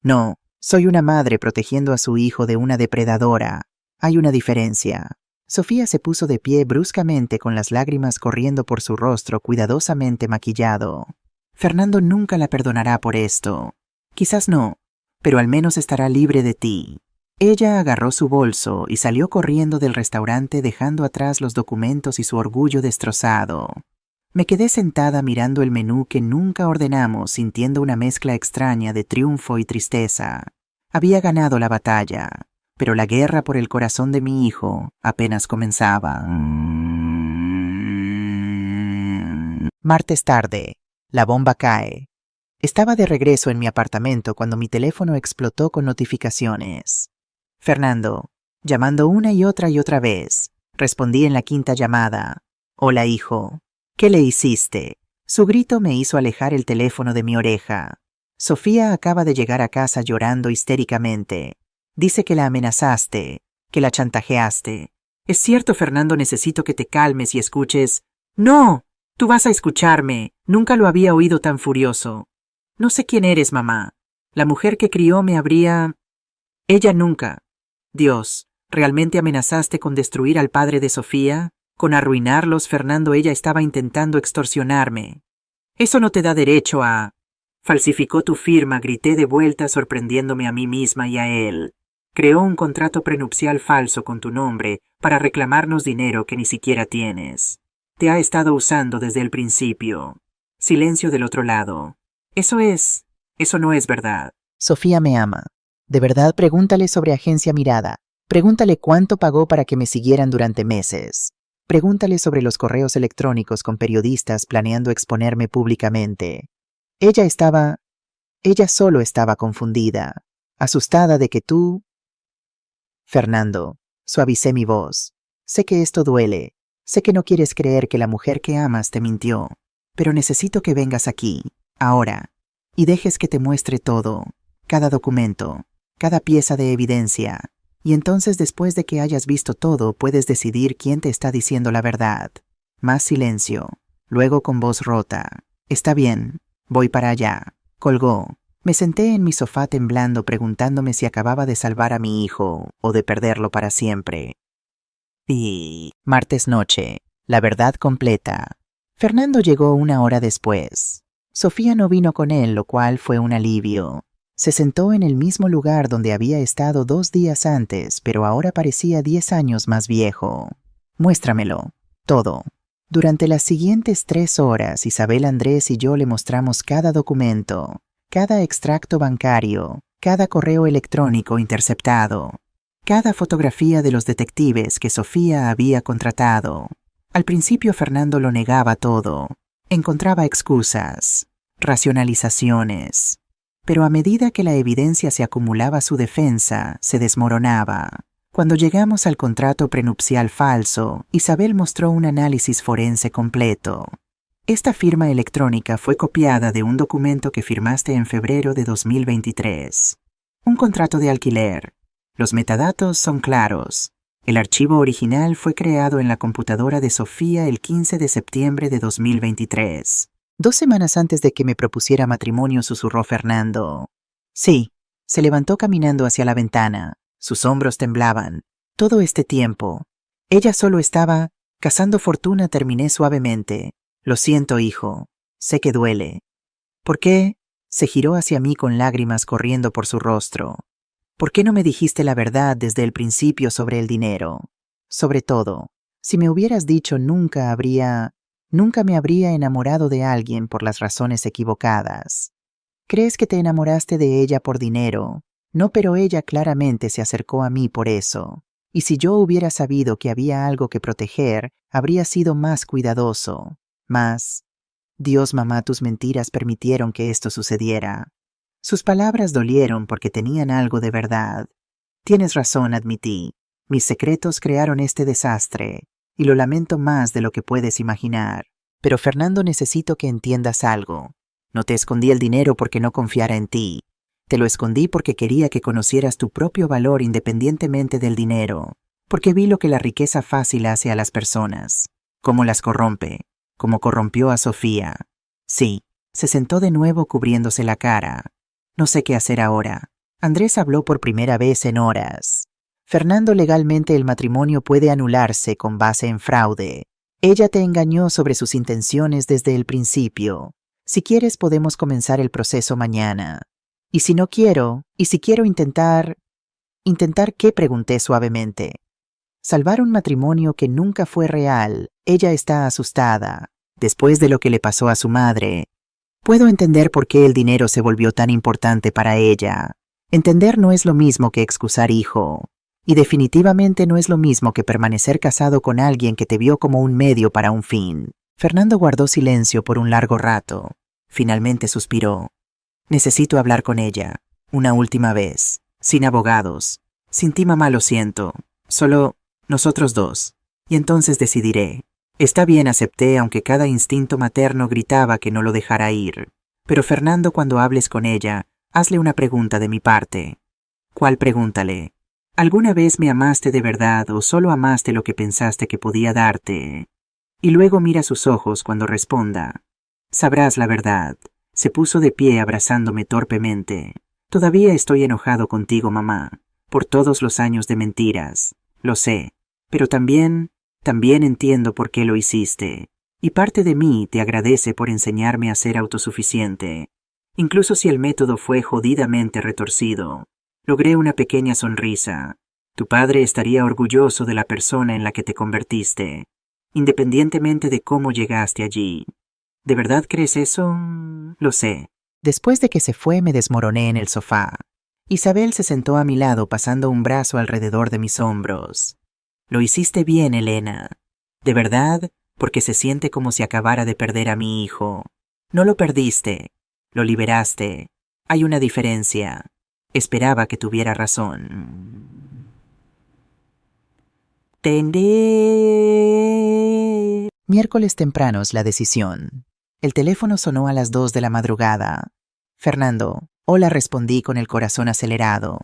No, soy una madre protegiendo a su hijo de una depredadora. Hay una diferencia. Sofía se puso de pie bruscamente con las lágrimas corriendo por su rostro cuidadosamente maquillado. Fernando nunca la perdonará por esto. Quizás no, pero al menos estará libre de ti. Ella agarró su bolso y salió corriendo del restaurante dejando atrás los documentos y su orgullo destrozado. Me quedé sentada mirando el menú que nunca ordenamos, sintiendo una mezcla extraña de triunfo y tristeza. Había ganado la batalla, pero la guerra por el corazón de mi hijo apenas comenzaba. Martes tarde. La bomba cae. Estaba de regreso en mi apartamento cuando mi teléfono explotó con notificaciones. Fernando, llamando una y otra vez. Respondí en la quinta llamada. Hola, hijo. ¿Qué le hiciste? Su grito me hizo alejar el teléfono de mi oreja. Sofía acaba de llegar a casa llorando histéricamente. Dice que la amenazaste, que la chantajeaste. Es cierto, Fernando, necesito que te calmes y escuches. ¡No! Tú vas a escucharme. Nunca lo había oído tan furioso. No sé quién eres, mamá. La mujer que crió me habría... Ella nunca. Dios, ¿realmente amenazaste con destruir al padre de Sofía? ¿Con arruinarlos, Fernando? Ella estaba intentando extorsionarme. Eso no te da derecho a... Falsificó tu firma, grité de vuelta sorprendiéndome a mí misma y a él. Creó un contrato prenupcial falso con tu nombre para reclamarnos dinero que ni siquiera tienes. Te ha estado usando desde el principio. Silencio del otro lado. Eso no es verdad. Sofía me ama. De verdad, pregúntale sobre Agencia Mirada. Pregúntale cuánto pagó para que me siguieran durante meses. Pregúntale sobre los correos electrónicos con periodistas planeando exponerme públicamente. Ella solo estaba confundida, asustada de que tú... Fernando, suavicé mi voz. Sé que esto duele. Sé que no quieres creer que la mujer que amas te mintió, pero necesito que vengas aquí, ahora, y dejes que te muestre todo, cada documento, cada pieza de evidencia, y entonces después de que hayas visto todo puedes decidir quién te está diciendo la verdad. Más silencio, luego con voz rota. Está bien, voy para allá. Colgó. Me senté en mi sofá temblando preguntándome si acababa de salvar a mi hijo o de perderlo para siempre. Y martes noche, la verdad completa. Fernando llegó una hora después. Sofía no vino con él, lo cual fue un alivio. Se sentó en el mismo lugar donde había estado 2 días antes, pero ahora parecía 10 años más viejo. Muéstramelo, todo. Durante las siguientes 3 horas, Isabel Andrés y yo le mostramos cada documento, cada extracto bancario, cada correo electrónico interceptado. Cada fotografía de los detectives que Sofía había contratado. Al principio Fernando lo negaba todo. Encontraba excusas, racionalizaciones. Pero a medida que la evidencia se acumulaba a su defensa, se desmoronaba. Cuando llegamos al contrato prenupcial falso, Isabel mostró un análisis forense completo. Esta firma electrónica fue copiada de un documento que firmaste en febrero de 2023. Un contrato de alquiler. Los metadatos son claros. El archivo original fue creado en la computadora de Sofía el 15 de septiembre de 2023. 2 semanas antes de que me propusiera matrimonio, susurró Fernando. Sí, se levantó caminando hacia la ventana. Sus hombros temblaban. Todo este tiempo. Ella solo estaba cazando fortuna, terminé suavemente. Lo siento, hijo. Sé que duele. ¿Por qué? Se giró hacia mí con lágrimas corriendo por su rostro. ¿Por qué no me dijiste la verdad desde el principio sobre el dinero? Sobre todo, si me hubieras dicho nunca me habría enamorado de alguien por las razones equivocadas. ¿Crees que te enamoraste de ella por dinero? No, pero ella claramente se acercó a mí por eso. Y si yo hubiera sabido que había algo que proteger, habría sido más cuidadoso. Más... Dios, mamá, tus mentiras permitieron que esto sucediera. Sus palabras dolieron porque tenían algo de verdad. Tienes razón, admití. Mis secretos crearon este desastre, y lo lamento más de lo que puedes imaginar. Pero Fernando, necesito que entiendas algo. No te escondí el dinero porque no confiara en ti. Te lo escondí porque quería que conocieras tu propio valor independientemente del dinero, porque vi lo que la riqueza fácil hace a las personas, cómo las corrompe, como corrompió a Sofía. Sí, se sentó de nuevo cubriéndose la cara. No sé qué hacer ahora. Andrés habló por primera vez en horas. Fernando, legalmente el matrimonio puede anularse con base en fraude. Ella te engañó sobre sus intenciones desde el principio. Si quieres podemos comenzar el proceso mañana. Y si no quiero, y si quiero intentar... ¿Intentar qué?, pregunté suavemente. Salvar un matrimonio que nunca fue real. Ella está asustada. Después de lo que le pasó a su madre, puedo entender por qué el dinero se volvió tan importante para ella. Entender no es lo mismo que excusar, hijo. Y definitivamente no es lo mismo que permanecer casado con alguien que te vio como un medio para un fin. Fernando guardó silencio por un largo rato. Finalmente suspiró. Necesito hablar con ella. Una última vez. Sin abogados. Sin ti, mamá, lo siento. Solo nosotros dos. Y entonces decidiré. Está bien, acepté, aunque cada instinto materno gritaba que no lo dejara ir. Pero Fernando, cuando hables con ella, hazle una pregunta de mi parte. ¿Cuál? Pregúntale. ¿Alguna vez me amaste de verdad o solo amaste lo que pensaste que podía darte? Y luego mira sus ojos cuando responda. Sabrás la verdad. Se puso de pie abrazándome torpemente. Todavía estoy enojado contigo, mamá, por todos los años de mentiras. Lo sé, pero también entiendo por qué lo hiciste. Y parte de mí te agradece por enseñarme a ser autosuficiente. Incluso si el método fue jodidamente retorcido. Logré una pequeña sonrisa. Tu padre estaría orgulloso de la persona en la que te convertiste, independientemente de cómo llegaste allí. ¿De verdad crees eso? Lo sé. Después de que se fue, me desmoroné en el sofá. Isabel se sentó a mi lado pasando un brazo alrededor de mis hombros. Lo hiciste bien, Elena. De verdad, porque se siente como si acabara de perder a mi hijo. No lo perdiste, lo liberaste. Hay una diferencia. Esperaba que tuviera razón. Tendé. Miércoles tempranos, la decisión. El teléfono sonó a las 2 de la madrugada. Fernando. Hola, respondí con el corazón acelerado.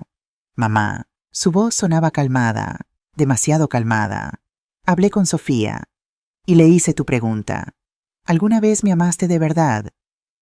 Mamá. Su voz sonaba calmada, demasiado calmada. Hablé con Sofía y le hice tu pregunta. ¿Alguna vez me amaste de verdad?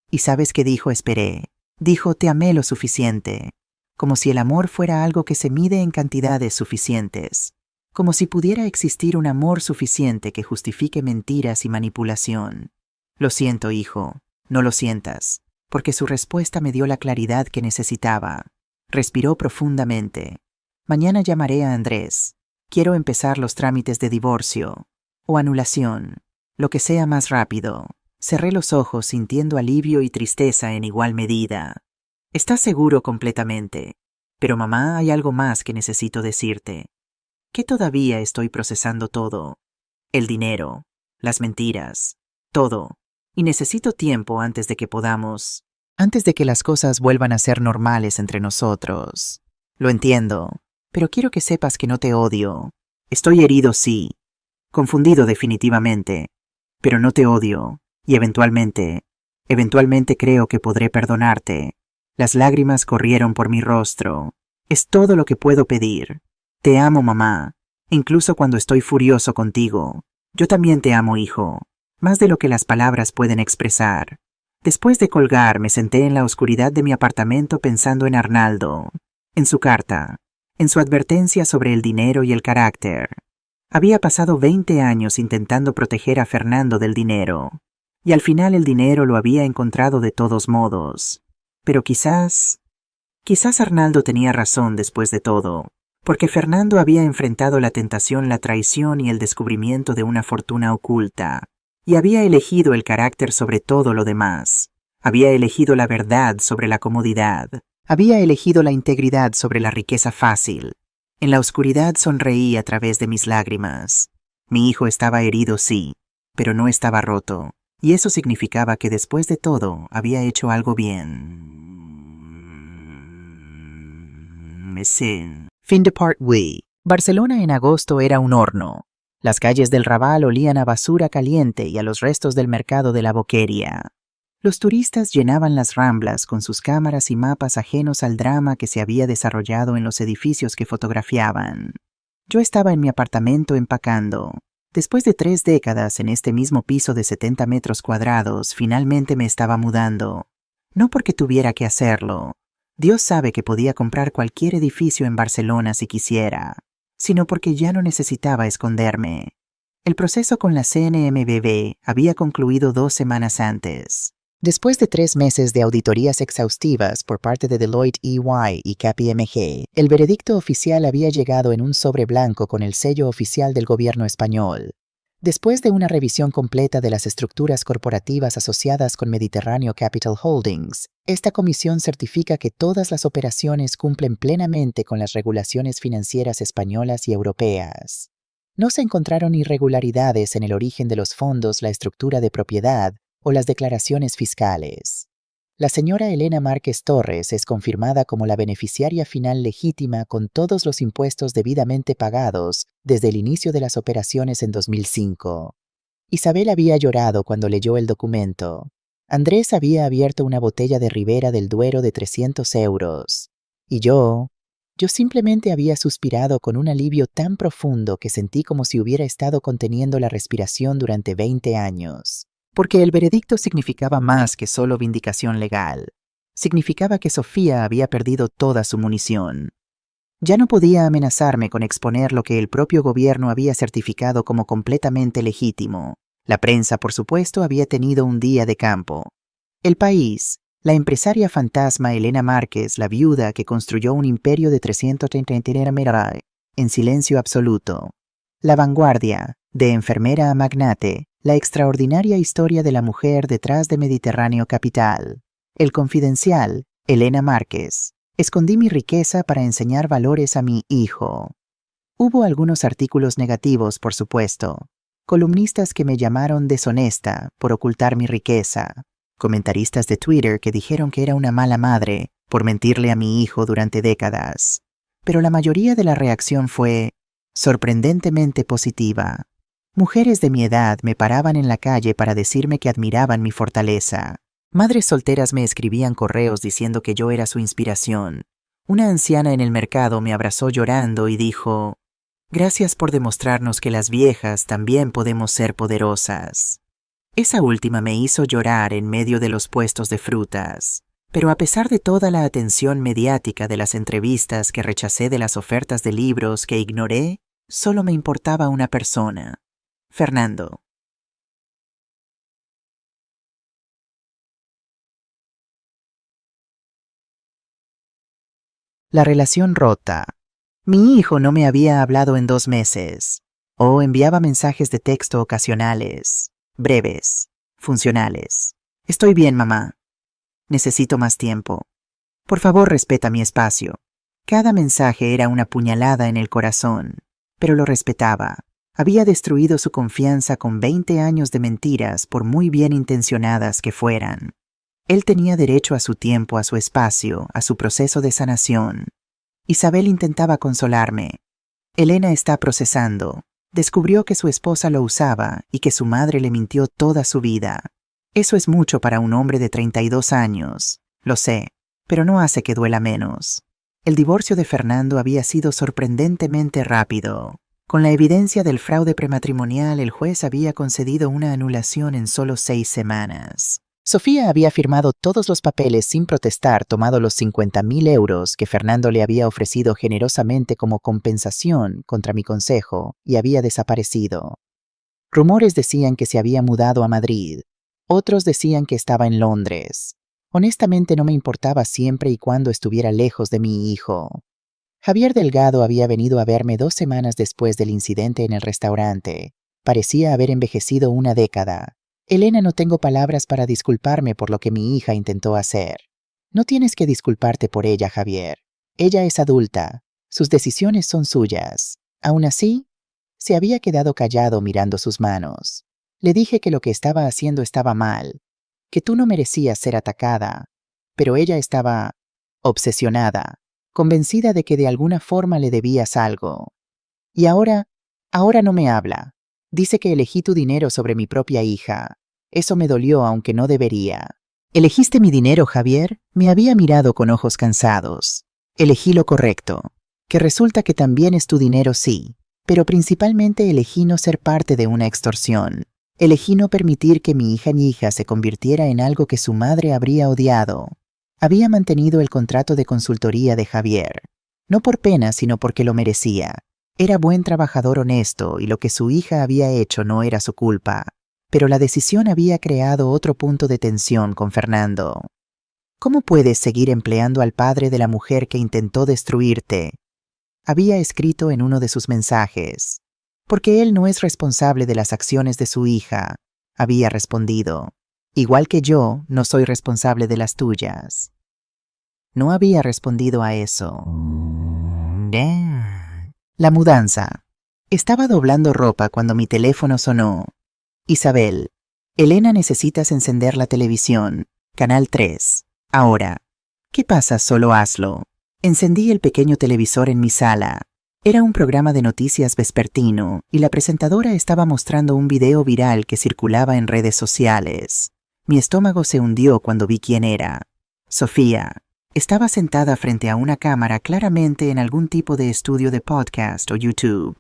¿Y sabes qué dijo? Esperé. Dijo, te amé lo suficiente. Como si el amor fuera algo que se mide en cantidades suficientes. Como si pudiera existir un amor suficiente que justifique mentiras y manipulación. Lo siento, hijo, no lo sientas, porque su respuesta me dio la claridad que necesitaba. Respiró profundamente. Mañana llamaré a Andrés. Quiero empezar los trámites de divorcio o anulación, lo que sea más rápido. Cerré los ojos sintiendo alivio y tristeza en igual medida. ¿Estás seguro? Completamente. Pero mamá, hay algo más que necesito decirte. Que todavía estoy procesando todo. El dinero, las mentiras, todo. Y necesito tiempo antes de que las cosas vuelvan a ser normales entre nosotros. Lo entiendo, pero quiero que sepas que no te odio. Estoy herido, sí. Confundido definitivamente. Pero no te odio. Y eventualmente creo que podré perdonarte. Las lágrimas corrieron por mi rostro. Es todo lo que puedo pedir. Te amo, mamá. Incluso cuando estoy furioso contigo. Yo también te amo, hijo. Más de lo que las palabras pueden expresar. Después de colgar, me senté en la oscuridad de mi apartamento pensando en Arnaldo, en su carta, en su advertencia sobre el dinero y el carácter. Había pasado 20 años intentando proteger a Fernando del dinero, y al final el dinero lo había encontrado de todos modos. Pero quizás Arnaldo tenía razón después de todo, porque Fernando había enfrentado la tentación, la traición y el descubrimiento de una fortuna oculta. Y había elegido el carácter sobre todo lo demás. Había elegido la verdad sobre la comodidad. Había elegido la integridad sobre la riqueza fácil. En la oscuridad sonreí a través de mis lágrimas. Mi hijo estaba herido, sí, pero no estaba roto. Y eso significaba que después de todo había hecho algo bien. Fin de part we. Barcelona en agosto era un horno. Las calles del Raval olían a basura caliente y a los restos del mercado de la Boqueria. Los turistas llenaban las ramblas con sus cámaras y mapas ajenos al drama que se había desarrollado en los edificios que fotografiaban. Yo estaba en mi apartamento empacando. Después de 3 décadas en este mismo piso de 70 metros cuadrados, finalmente me estaba mudando. No porque tuviera que hacerlo. Dios sabe que podía comprar cualquier edificio en Barcelona si quisiera, sino porque ya no necesitaba esconderme. El proceso con la CNMV había concluido 2 semanas antes. Después de 3 meses de auditorías exhaustivas por parte de Deloitte EY y KPMG, el veredicto oficial había llegado en un sobre blanco con el sello oficial del gobierno español. Después de una revisión completa de las estructuras corporativas asociadas con Mediterráneo Capital Holdings, esta comisión certifica que todas las operaciones cumplen plenamente con las regulaciones financieras españolas y europeas. No se encontraron irregularidades en el origen de los fondos, la estructura de propiedad o las declaraciones fiscales. La señora Elena Márquez Torres es confirmada como la beneficiaria final legítima con todos los impuestos debidamente pagados desde el inicio de las operaciones en 2005. Isabel había llorado cuando leyó el documento. Andrés había abierto una botella de Ribera del Duero de 300 euros. Y yo simplemente había suspirado con un alivio tan profundo que sentí como si hubiera estado conteniendo la respiración durante 20 años. Porque el veredicto significaba más que solo vindicación legal. Significaba que Sofía había perdido toda su munición. Ya no podía amenazarme con exponer lo que el propio gobierno había certificado como completamente legítimo. La prensa, por supuesto, había tenido un día de campo. El País, la empresaria fantasma Elena Márquez, la viuda que construyó un imperio de 330 metros en silencio absoluto. La Vanguardia, de enfermera a magnate, la extraordinaria historia de la mujer detrás de Mediterráneo Capital. El Confidencial, Elena Márquez. Escondí mi riqueza para enseñar valores a mi hijo. Hubo algunos artículos negativos, por supuesto. Columnistas que me llamaron deshonesta por ocultar mi riqueza. Comentaristas de Twitter que dijeron que era una mala madre por mentirle a mi hijo durante décadas. Pero la mayoría de la reacción fue sorprendentemente positiva. Mujeres de mi edad me paraban en la calle para decirme que admiraban mi fortaleza. Madres solteras me escribían correos diciendo que yo era su inspiración. Una anciana en el mercado me abrazó llorando y dijo: «Gracias por demostrarnos que las viejas también podemos ser poderosas». Esa última me hizo llorar en medio de los puestos de frutas. Pero a pesar de toda la atención mediática de las entrevistas que rechacé, de las ofertas de libros que ignoré, solo me importaba una persona: Fernando. La relación rota. Mi hijo no me había hablado en 2 meses. O enviaba mensajes de texto ocasionales, breves, funcionales. «Estoy bien, mamá. Necesito más tiempo. Por favor, respeta mi espacio». Cada mensaje era una puñalada en el corazón, pero lo respetaba. Había destruido su confianza con 20 años de mentiras, por muy bien intencionadas que fueran. Él tenía derecho a su tiempo, a su espacio, a su proceso de sanación. Isabel intentaba consolarme. Elena está procesando. Descubrió que su esposa lo usaba y que su madre le mintió toda su vida. Eso es mucho para un hombre de 32 años, lo sé, pero no hace que duela menos. El divorcio de Fernando había sido sorprendentemente rápido. Con la evidencia del fraude prematrimonial, el juez había concedido una anulación en solo 6 semanas. Sofía había firmado todos los papeles sin protestar, tomado los 50.000 euros que Fernando le había ofrecido generosamente como compensación contra mi consejo, y había desaparecido. Rumores decían que se había mudado a Madrid. Otros decían que estaba en Londres. Honestamente no me importaba siempre y cuando estuviera lejos de mi hijo. Javier Delgado había venido a verme 2 semanas después del incidente en el restaurante. Parecía haber envejecido una década. «Elena, no tengo palabras para disculparme por lo que mi hija intentó hacer». «No tienes que disculparte por ella, Javier. Ella es adulta. Sus decisiones son suyas». Aún así, se había quedado callado mirando sus manos. Le dije que lo que estaba haciendo estaba mal, que tú no merecías ser atacada, pero ella estaba obsesionada, convencida de que de alguna forma le debías algo. Y ahora no me habla. Dice que elegí tu dinero sobre mi propia hija. Eso me dolió, aunque no debería. «Elegiste mi dinero, Javier». Me había mirado con ojos cansados. Elegí lo correcto, que resulta que también es tu dinero, sí, pero principalmente elegí no ser parte de una extorsión. Elegí no permitir que mi hija se convirtiera en algo que su madre habría odiado. Había mantenido el contrato de consultoría de Javier, no por pena, sino porque lo merecía. Era buen trabajador honesto y lo que su hija había hecho no era su culpa. Pero la decisión había creado otro punto de tensión con Fernando. ¿Cómo puedes seguir empleando al padre de la mujer que intentó destruirte?, había escrito en uno de sus mensajes. Porque él no es responsable de las acciones de su hija, había respondido. Igual que yo, no soy responsable de las tuyas. No había respondido a eso. La mudanza. Estaba doblando ropa cuando mi teléfono sonó. Isabel. Elena, necesitas encender la televisión. Canal 3. Ahora. ¿Qué pasa? Solo hazlo. Encendí el pequeño televisor en mi sala. Era un programa de noticias vespertino y la presentadora estaba mostrando un video viral que circulaba en redes sociales. Mi estómago se hundió cuando vi quién era. Sofía. Estaba sentada frente a una cámara, claramente en algún tipo de estudio de podcast o YouTube.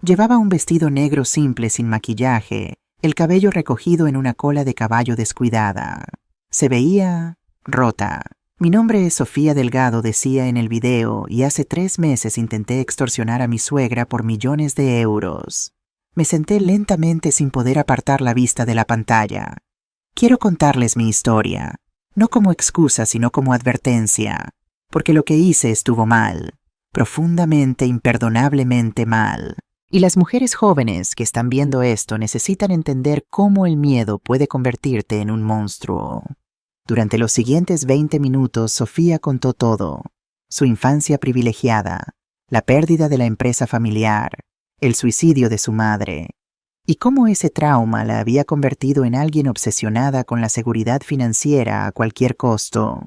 Llevaba un vestido negro simple sin maquillaje, el cabello recogido en una cola de caballo descuidada. Se veía rota. Mi nombre es Sofía Delgado, decía en el video, y hace 3 meses intenté extorsionar a mi suegra por millones de euros. Me senté lentamente sin poder apartar la vista de la pantalla. Quiero contarles mi historia, no como excusa sino como advertencia, porque lo que hice estuvo mal, profundamente, imperdonablemente mal. Y las mujeres jóvenes que están viendo esto necesitan entender cómo el miedo puede convertirte en un monstruo. Durante los siguientes 20 minutos, Sofía contó todo. Su infancia privilegiada, la pérdida de la empresa familiar, el suicidio de su madre, y cómo ese trauma la había convertido en alguien obsesionada con la seguridad financiera a cualquier costo.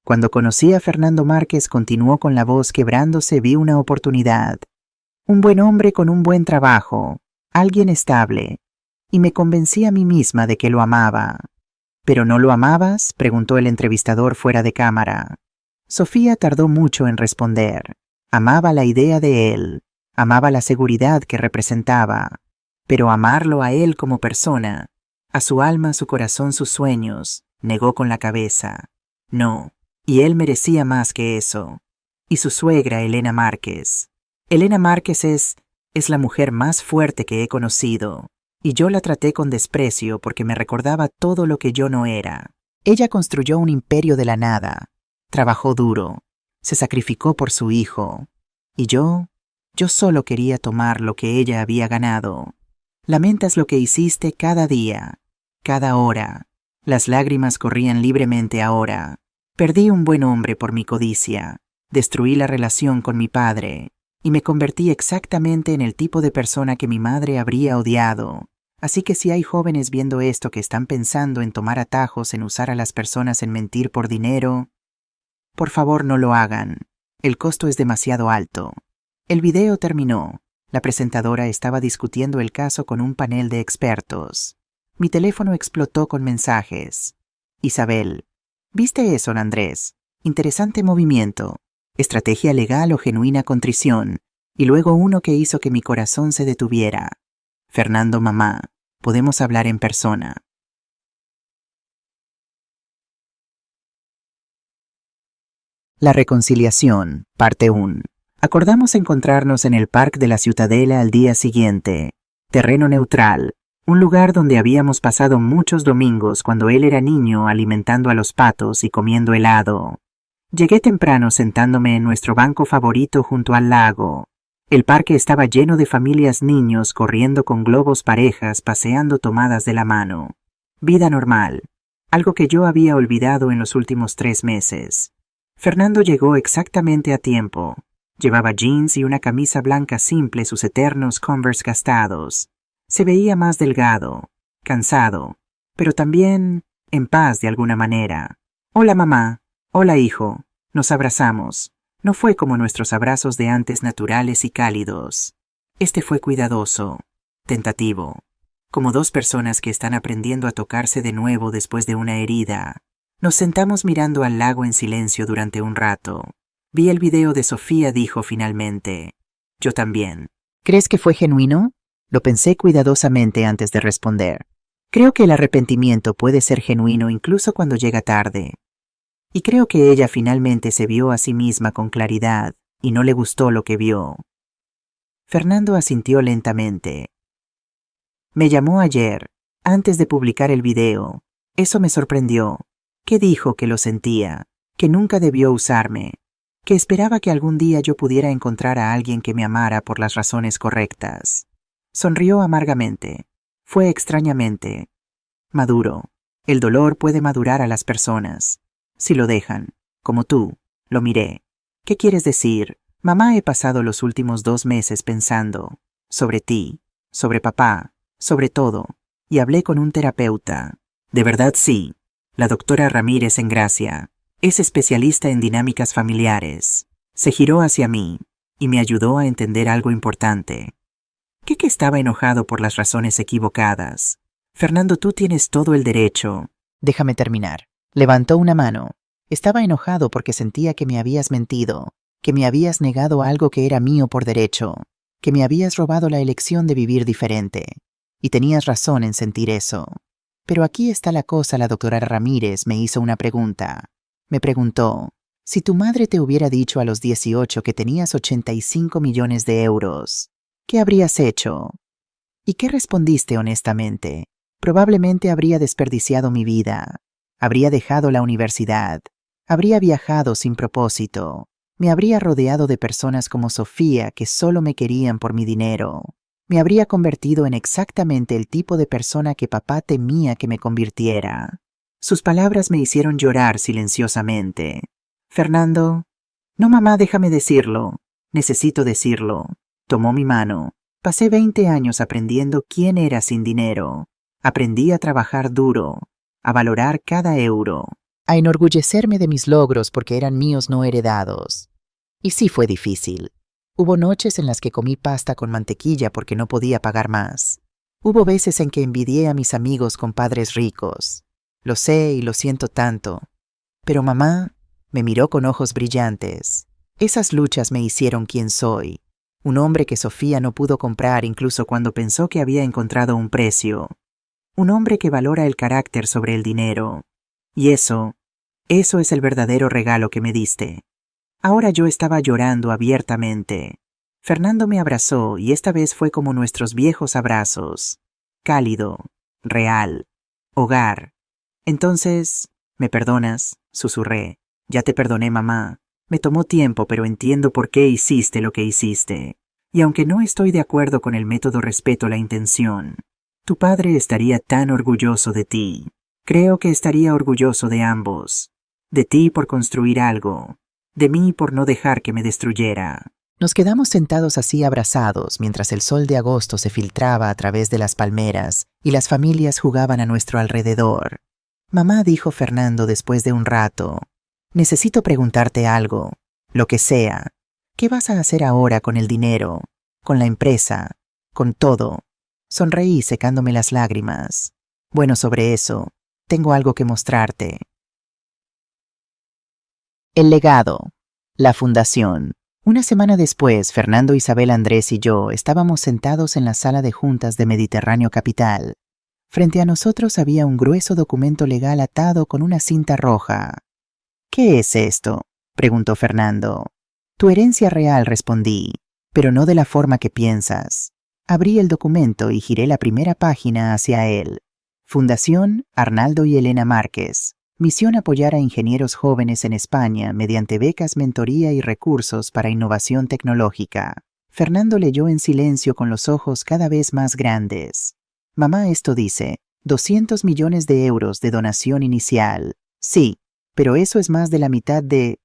Cuando conocí a Fernando Márquez, continuó con la voz quebrándose, vi una oportunidad. Un buen hombre con un buen trabajo, alguien estable, y me convencí a mí misma de que lo amaba. ¿Pero no lo amabas?, preguntó el entrevistador fuera de cámara. Sofía tardó mucho en responder. Amaba la idea de él, amaba la seguridad que representaba, pero amarlo a él como persona, a su alma, su corazón, sus sueños, negó con la cabeza. No, y él merecía más que eso. Y su suegra, Elena Márquez. Elena Márquez es la mujer más fuerte que he conocido. Y yo la traté con desprecio porque me recordaba todo lo que yo no era. Ella construyó un imperio de la nada, trabajó duro, se sacrificó por su hijo. Y yo solo quería tomar lo que ella había ganado. Lamentas lo que hiciste cada día, cada hora. Las lágrimas corrían libremente ahora. Perdí un buen hombre por mi codicia, destruí la relación con mi padre, y me convertí exactamente en el tipo de persona que mi madre habría odiado. Así que si hay jóvenes viendo esto que están pensando en tomar atajos, en usar a las personas, en mentir por dinero, por favor no lo hagan. El costo es demasiado alto. El video terminó. La presentadora estaba discutiendo el caso con un panel de expertos. Mi teléfono explotó con mensajes. Isabel. ¿Viste eso, Andrés? Interesante movimiento. Estrategia legal o genuina contrición, y luego uno que hizo que mi corazón se detuviera. Fernando, mamá, podemos hablar en persona. La reconciliación, parte 1. Acordamos encontrarnos en el Parque de la Ciutadella al día siguiente. Terreno neutral, un lugar donde habíamos pasado muchos domingos cuando él era niño, alimentando a los patos y comiendo helado. Llegué temprano sentándome en nuestro banco favorito junto al lago. El parque estaba lleno de familias, niños corriendo con globos, parejas paseando tomadas de la mano. Vida normal, algo que yo había olvidado en los últimos 3 meses. Fernando llegó exactamente a tiempo. Llevaba jeans y una camisa blanca simple, sus eternos Converse gastados. Se veía más delgado, cansado, pero también en paz de alguna manera. Hola, mamá. Hola, hijo. Nos abrazamos. No fue como nuestros abrazos de antes, naturales y cálidos. Este fue cuidadoso, tentativo, como 2 personas que están aprendiendo a tocarse de nuevo después de una herida. Nos sentamos mirando al lago en silencio durante un rato. Vi el video de Sofía, dijo finalmente. Yo también. ¿Crees que fue genuino? Lo pensé cuidadosamente antes de responder. Creo que el arrepentimiento puede ser genuino incluso cuando llega tarde. Y creo que ella finalmente se vio a sí misma con claridad y no le gustó lo que vio. Fernando asintió lentamente. Me llamó ayer, antes de publicar el video. Eso me sorprendió. ¿Qué dijo que lo sentía? Que nunca debió usarme. Que esperaba que algún día yo pudiera encontrar a alguien que me amara por las razones correctas. Sonrió amargamente. Fue extrañamente maduro. El dolor puede madurar a las personas. Si lo dejan, como tú. Lo miré. ¿Qué quieres decir? Mamá, he pasado los últimos 2 meses pensando sobre ti, sobre papá, sobre todo, y hablé con un terapeuta. De verdad sí. La doctora Ramírez en Gracia. Es especialista en dinámicas familiares. Se giró hacia mí y me ayudó a entender algo importante. Que estaba enojado por las razones equivocadas. Fernando, tú tienes todo el derecho. Déjame terminar. Levantó una mano. Estaba enojado porque sentía que me habías mentido, que me habías negado algo que era mío por derecho, que me habías robado la elección de vivir diferente. Y tenías razón en sentir eso. Pero aquí está la cosa, la doctora Ramírez me hizo una pregunta. Me preguntó, si tu madre te hubiera dicho a los 18 que tenías 85 millones de euros, ¿qué habrías hecho? ¿Y qué respondiste honestamente? Probablemente habría desperdiciado mi vida. Habría dejado la universidad. Habría viajado sin propósito. Me habría rodeado de personas como Sofía que solo me querían por mi dinero. Me habría convertido en exactamente el tipo de persona que papá temía que me convirtiera. Sus palabras me hicieron llorar silenciosamente. Fernando. No, mamá, déjame decirlo. Necesito decirlo. Tomó mi mano. Pasé 20 años aprendiendo quién era sin dinero. Aprendí a trabajar duro, a valorar cada euro, a enorgullecerme de mis logros porque eran míos no heredados. Y sí fue difícil. Hubo noches en las que comí pasta con mantequilla porque no podía pagar más. Hubo veces en que envidié a mis amigos con padres ricos. Lo sé y lo siento tanto. Pero mamá me miró con ojos brillantes. Esas luchas me hicieron quien soy. Un hombre que Sofía no pudo comprar incluso cuando pensó que había encontrado un precio. Un hombre que valora el carácter sobre el dinero. Y eso es el verdadero regalo que me diste. Ahora yo estaba llorando abiertamente. Fernando me abrazó y esta vez fue como nuestros viejos abrazos. Cálido, real, hogar. Entonces, ¿me perdonas?, susurré. Ya te perdoné, mamá. Me tomó tiempo, pero entiendo por qué hiciste lo que hiciste. Y aunque no estoy de acuerdo con el método, respeto la intención. Tu padre estaría tan orgulloso de ti. Creo que estaría orgulloso de ambos. De ti por construir algo. De mí por no dejar que me destruyera. Nos quedamos sentados así abrazados mientras el sol de agosto se filtraba a través de las palmeras y las familias jugaban a nuestro alrededor. Mamá, dijo Fernando después de un rato, necesito preguntarte algo, lo que sea. ¿Qué vas a hacer ahora con el dinero, con la empresa, con todo? Sonreí secándome las lágrimas. Bueno, sobre eso, tengo algo que mostrarte. El legado. La fundación. Una semana después, Fernando, Isabel, Andrés y yo estábamos sentados en la sala de juntas de Mediterráneo Capital. Frente a nosotros había un grueso documento legal atado con una cinta roja. ¿Qué es esto?, preguntó Fernando. Tu herencia real, respondí, pero no de la forma que piensas. Abrí el documento y giré la primera página hacia él. Fundación Arnaldo y Elena Márquez. Misión: apoyar a ingenieros jóvenes en España mediante becas, mentoría y recursos para innovación tecnológica. Fernando leyó en silencio con los ojos cada vez más grandes. Mamá, esto dice 200 millones de euros de donación inicial. Sí, pero eso es más de la mitad de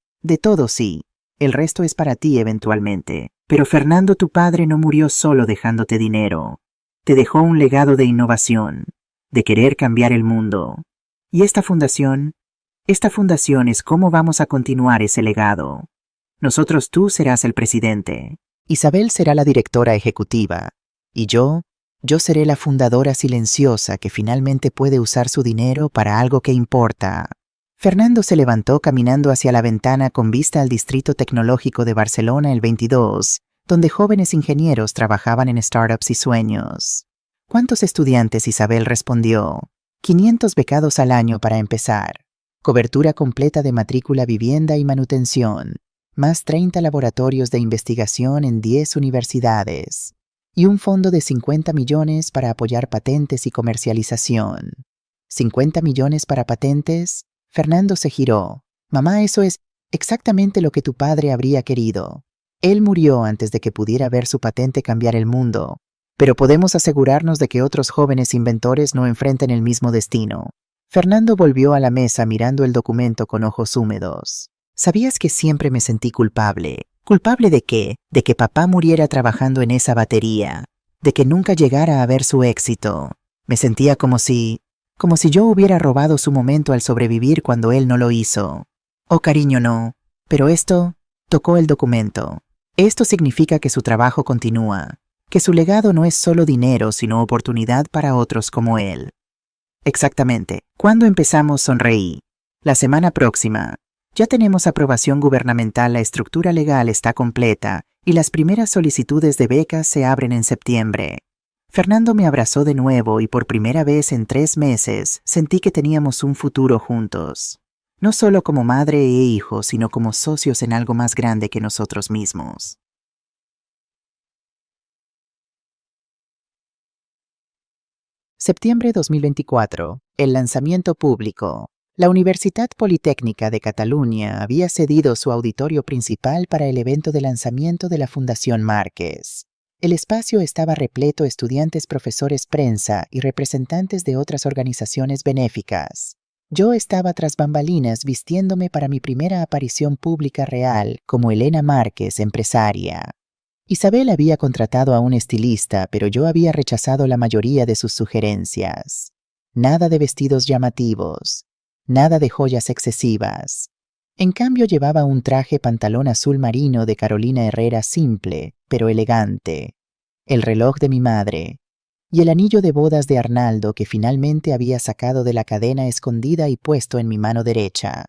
todo, sí. El resto es para ti eventualmente. Pero Fernando, tu padre no murió solo dejándote dinero. Te dejó un legado de innovación, de querer cambiar el mundo. Y esta fundación es cómo vamos a continuar ese legado. Nosotros, tú serás el presidente. Isabel será la directora ejecutiva. Y yo seré la fundadora silenciosa que finalmente puede usar su dinero para algo que importa. Fernando se levantó caminando hacia la ventana con vista al Distrito Tecnológico de Barcelona el 22, donde jóvenes ingenieros trabajaban en startups y sueños. ¿Cuántos estudiantes? Isabel respondió. 500 becados al año para empezar. Cobertura completa de matrícula, vivienda y manutención. Más 30 laboratorios de investigación en 10 universidades. Y un fondo de 50 millones para apoyar patentes y comercialización. ¿50 millones para patentes? Fernando se giró. Mamá, eso es exactamente lo que tu padre habría querido. Él murió antes de que pudiera ver su patente cambiar el mundo. Pero podemos asegurarnos de que otros jóvenes inventores no enfrenten el mismo destino. Fernando volvió a la mesa mirando el documento con ojos húmedos. ¿Sabías que siempre me sentí culpable? ¿Culpable de qué? De que papá muriera trabajando en esa batería. De que nunca llegara a ver su éxito. Me sentía como si yo hubiera robado su momento al sobrevivir cuando él no lo hizo. Oh, cariño, no. Pero esto, tocó el documento. Esto significa que su trabajo continúa, que su legado no es solo dinero, sino oportunidad para otros como él. Exactamente. ¿Cuándo empezamos? Sonreí. La semana próxima. Ya tenemos aprobación gubernamental, la estructura legal está completa y las primeras solicitudes de becas se abren en septiembre. Fernando me abrazó de nuevo y por primera vez en 3 meses sentí que teníamos un futuro juntos. No solo como madre e hijo, sino como socios en algo más grande que nosotros mismos. Septiembre 2024. El lanzamiento público. La Universitat Politécnica de Cataluña había cedido su auditorio principal para el evento de lanzamiento de la Fundación Márquez. El espacio estaba repleto de estudiantes, profesores, prensa y representantes de otras organizaciones benéficas. Yo estaba tras bambalinas vistiéndome para mi primera aparición pública real como Elena Márquez, empresaria. Isabel había contratado a un estilista, pero yo había rechazado la mayoría de sus sugerencias. Nada de vestidos llamativos, nada de joyas excesivas. En cambio llevaba un traje pantalón azul marino de Carolina Herrera simple, pero elegante, el reloj de mi madre, y el anillo de bodas de Arnaldo que finalmente había sacado de la cadena escondida y puesto en mi mano derecha.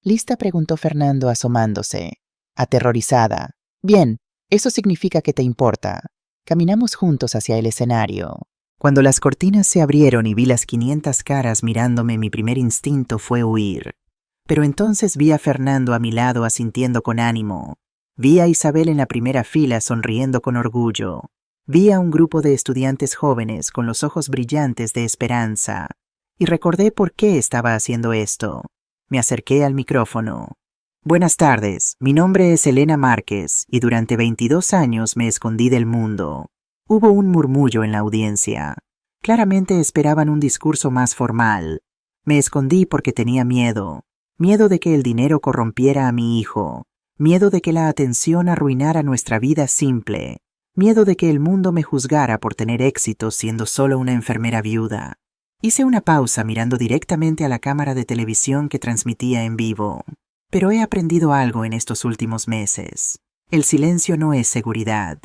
¿Lista?, preguntó Fernando asomándose, aterrorizada. Bien, eso significa que te importa. Caminamos juntos hacia el escenario. Cuando las cortinas se abrieron y vi las 500 caras mirándome, mi primer instinto fue huir. Pero entonces vi a Fernando a mi lado asintiendo con ánimo. Vi a Isabel en la primera fila sonriendo con orgullo. Vi a un grupo de estudiantes jóvenes con los ojos brillantes de esperanza. Y recordé por qué estaba haciendo esto. Me acerqué al micrófono. Buenas tardes, mi nombre es Elena Márquez y durante 22 años me escondí del mundo. Hubo un murmullo en la audiencia. Claramente esperaban un discurso más formal. Me escondí porque tenía miedo. Miedo de que el dinero corrompiera a mi hijo. Miedo de que la atención arruinara nuestra vida simple. Miedo de que el mundo me juzgara por tener éxito siendo solo una enfermera viuda. Hice una pausa mirando directamente a la cámara de televisión que transmitía en vivo. Pero he aprendido algo en estos últimos meses. El silencio no es seguridad,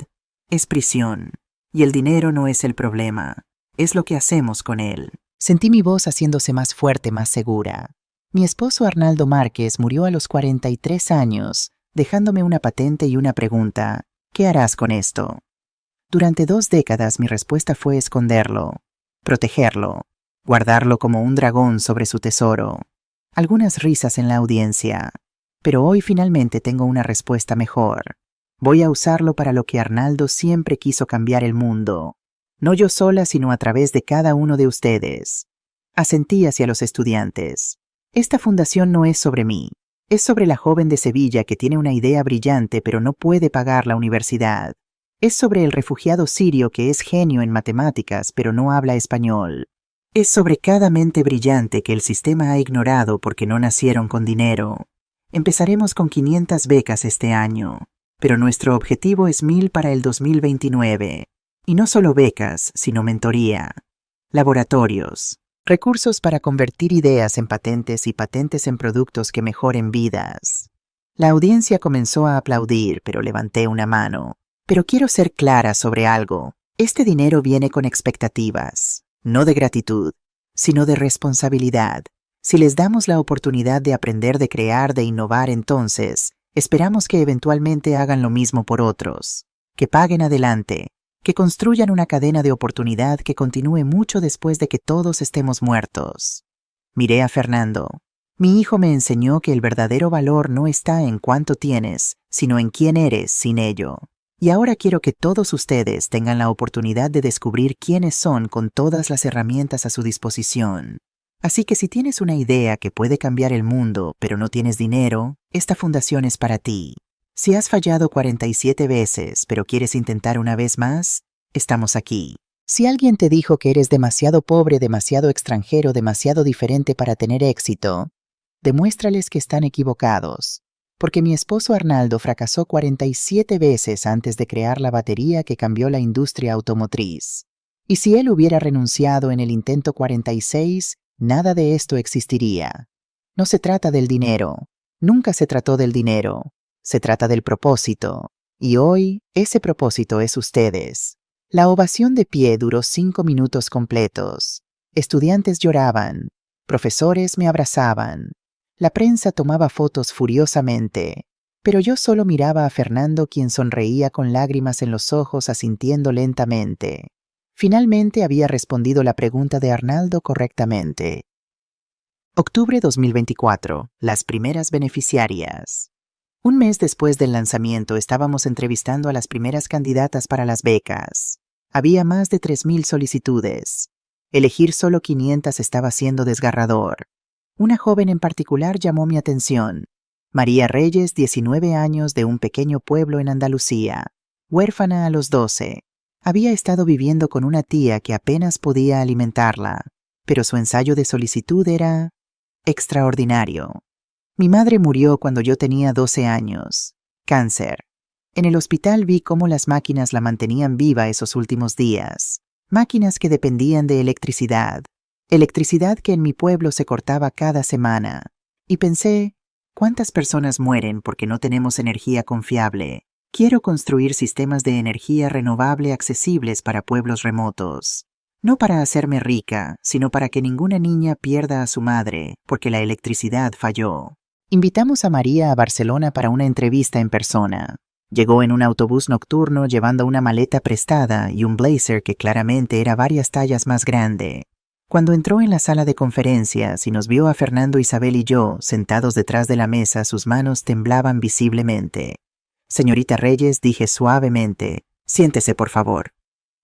es prisión. Y el dinero no es el problema, es lo que hacemos con él. Sentí mi voz haciéndose más fuerte, más segura. Mi esposo Arnaldo Márquez murió a los 43 años, dejándome una patente y una pregunta. ¿Qué harás con esto? Durante 2 décadas mi respuesta fue esconderlo, protegerlo, guardarlo como un dragón sobre su tesoro. Algunas risas en la audiencia, pero hoy finalmente tengo una respuesta mejor. Voy a usarlo para lo que Arnaldo siempre quiso: cambiar el mundo. No yo sola, sino a través de cada uno de ustedes. Asentí hacia los estudiantes. Esta fundación no es sobre mí. Es sobre la joven de Sevilla que tiene una idea brillante pero no puede pagar la universidad. Es sobre el refugiado sirio que es genio en matemáticas pero no habla español. Es sobre cada mente brillante que el sistema ha ignorado porque no nacieron con dinero. Empezaremos con 500 becas este año, pero nuestro objetivo es 1000 para el 2029. Y no solo becas, sino mentoría, laboratorios, recursos para convertir ideas en patentes y patentes en productos que mejoren vidas. La audiencia comenzó a aplaudir, pero levanté una mano. Pero quiero ser clara sobre algo. Este dinero viene con expectativas. No de gratitud, sino de responsabilidad. Si les damos la oportunidad de aprender, de crear, de innovar, entonces esperamos que eventualmente hagan lo mismo por otros, que paguen adelante, que construyan una cadena de oportunidad que continúe mucho después de que todos estemos muertos. Miré a Fernando. Mi hijo me enseñó que el verdadero valor no está en cuánto tienes, sino en quién eres sin ello. Y ahora quiero que todos ustedes tengan la oportunidad de descubrir quiénes son con todas las herramientas a su disposición. Así que si tienes una idea que puede cambiar el mundo, pero no tienes dinero, esta fundación es para ti. Si has fallado 47 veces, pero quieres intentar una vez más, estamos aquí. Si alguien te dijo que eres demasiado pobre, demasiado extranjero, demasiado diferente para tener éxito, demuéstrales que están equivocados. Porque mi esposo Arnaldo fracasó 47 veces antes de crear la batería que cambió la industria automotriz. Y si él hubiera renunciado en el intento 46, nada de esto existiría. No se trata del dinero. Nunca se trató del dinero. Se trata del propósito. Y hoy, ese propósito es ustedes. La ovación de pie duró 5 minutos completos. Estudiantes lloraban. Profesores me abrazaban. La prensa tomaba fotos furiosamente, pero yo solo miraba a Fernando, quien sonreía con lágrimas en los ojos, asintiendo lentamente. Finalmente había respondido la pregunta de Arnaldo correctamente. Octubre 2024. Las primeras beneficiarias. Un mes después del lanzamiento estábamos entrevistando a las primeras candidatas para las becas. Había más de 3,000 solicitudes. Elegir solo 500 estaba siendo desgarrador. Una joven en particular llamó mi atención. María Reyes, 19 años, de un pequeño pueblo en Andalucía. Huérfana a los 12. Había estado viviendo con una tía que apenas podía alimentarla, pero su ensayo de solicitud era extraordinario. Mi madre murió cuando yo tenía 12 años. Cáncer. En el hospital vi cómo las máquinas la mantenían viva esos últimos días. Máquinas que dependían de electricidad. Electricidad que en mi pueblo se cortaba cada semana. Y pensé, ¿cuántas personas mueren porque no tenemos energía confiable? Quiero construir sistemas de energía renovable accesibles para pueblos remotos. No para hacerme rica, sino para que ninguna niña pierda a su madre porque la electricidad falló. Invitamos a María a Barcelona para una entrevista en persona. Llegó en un autobús nocturno llevando una maleta prestada y un blazer que claramente era varias tallas más grande. Cuando entró en la sala de conferencias y nos vio a Fernando, Isabel y yo sentados detrás de la mesa, sus manos temblaban visiblemente. Señorita Reyes, dije suavemente, siéntese por favor.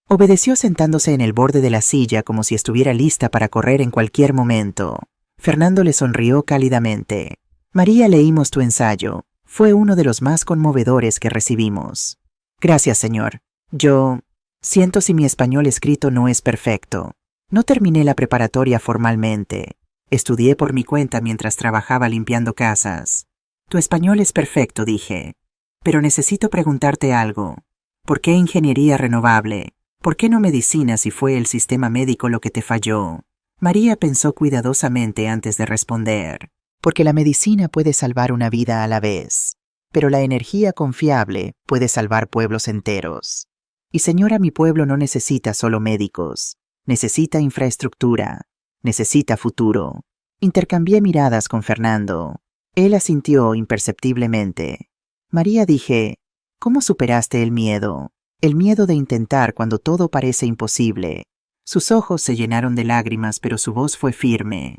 Obedeció sentándose en el borde de la silla como si estuviera lista para correr en cualquier momento. Fernando le sonrió cálidamente. María, leímos tu ensayo. Fue uno de los más conmovedores que recibimos. Gracias, señor. Yo siento si mi español escrito no es perfecto. No terminé la preparatoria formalmente. Estudié por mi cuenta mientras trabajaba limpiando casas. Tu español es perfecto, dije. Pero necesito preguntarte algo. ¿Por qué ingeniería renovable? ¿Por qué no medicina si fue el sistema médico lo que te falló? María pensó cuidadosamente antes de responder. Porque la medicina puede salvar una vida a la vez, pero la energía confiable puede salvar pueblos enteros. Y señora, mi pueblo no necesita solo médicos. Necesita infraestructura, necesita futuro. Intercambié miradas con Fernando. Él asintió imperceptiblemente. María, dije, ¿cómo superaste el miedo? El miedo de intentar cuando todo parece imposible. Sus ojos se llenaron de lágrimas, pero su voz fue firme.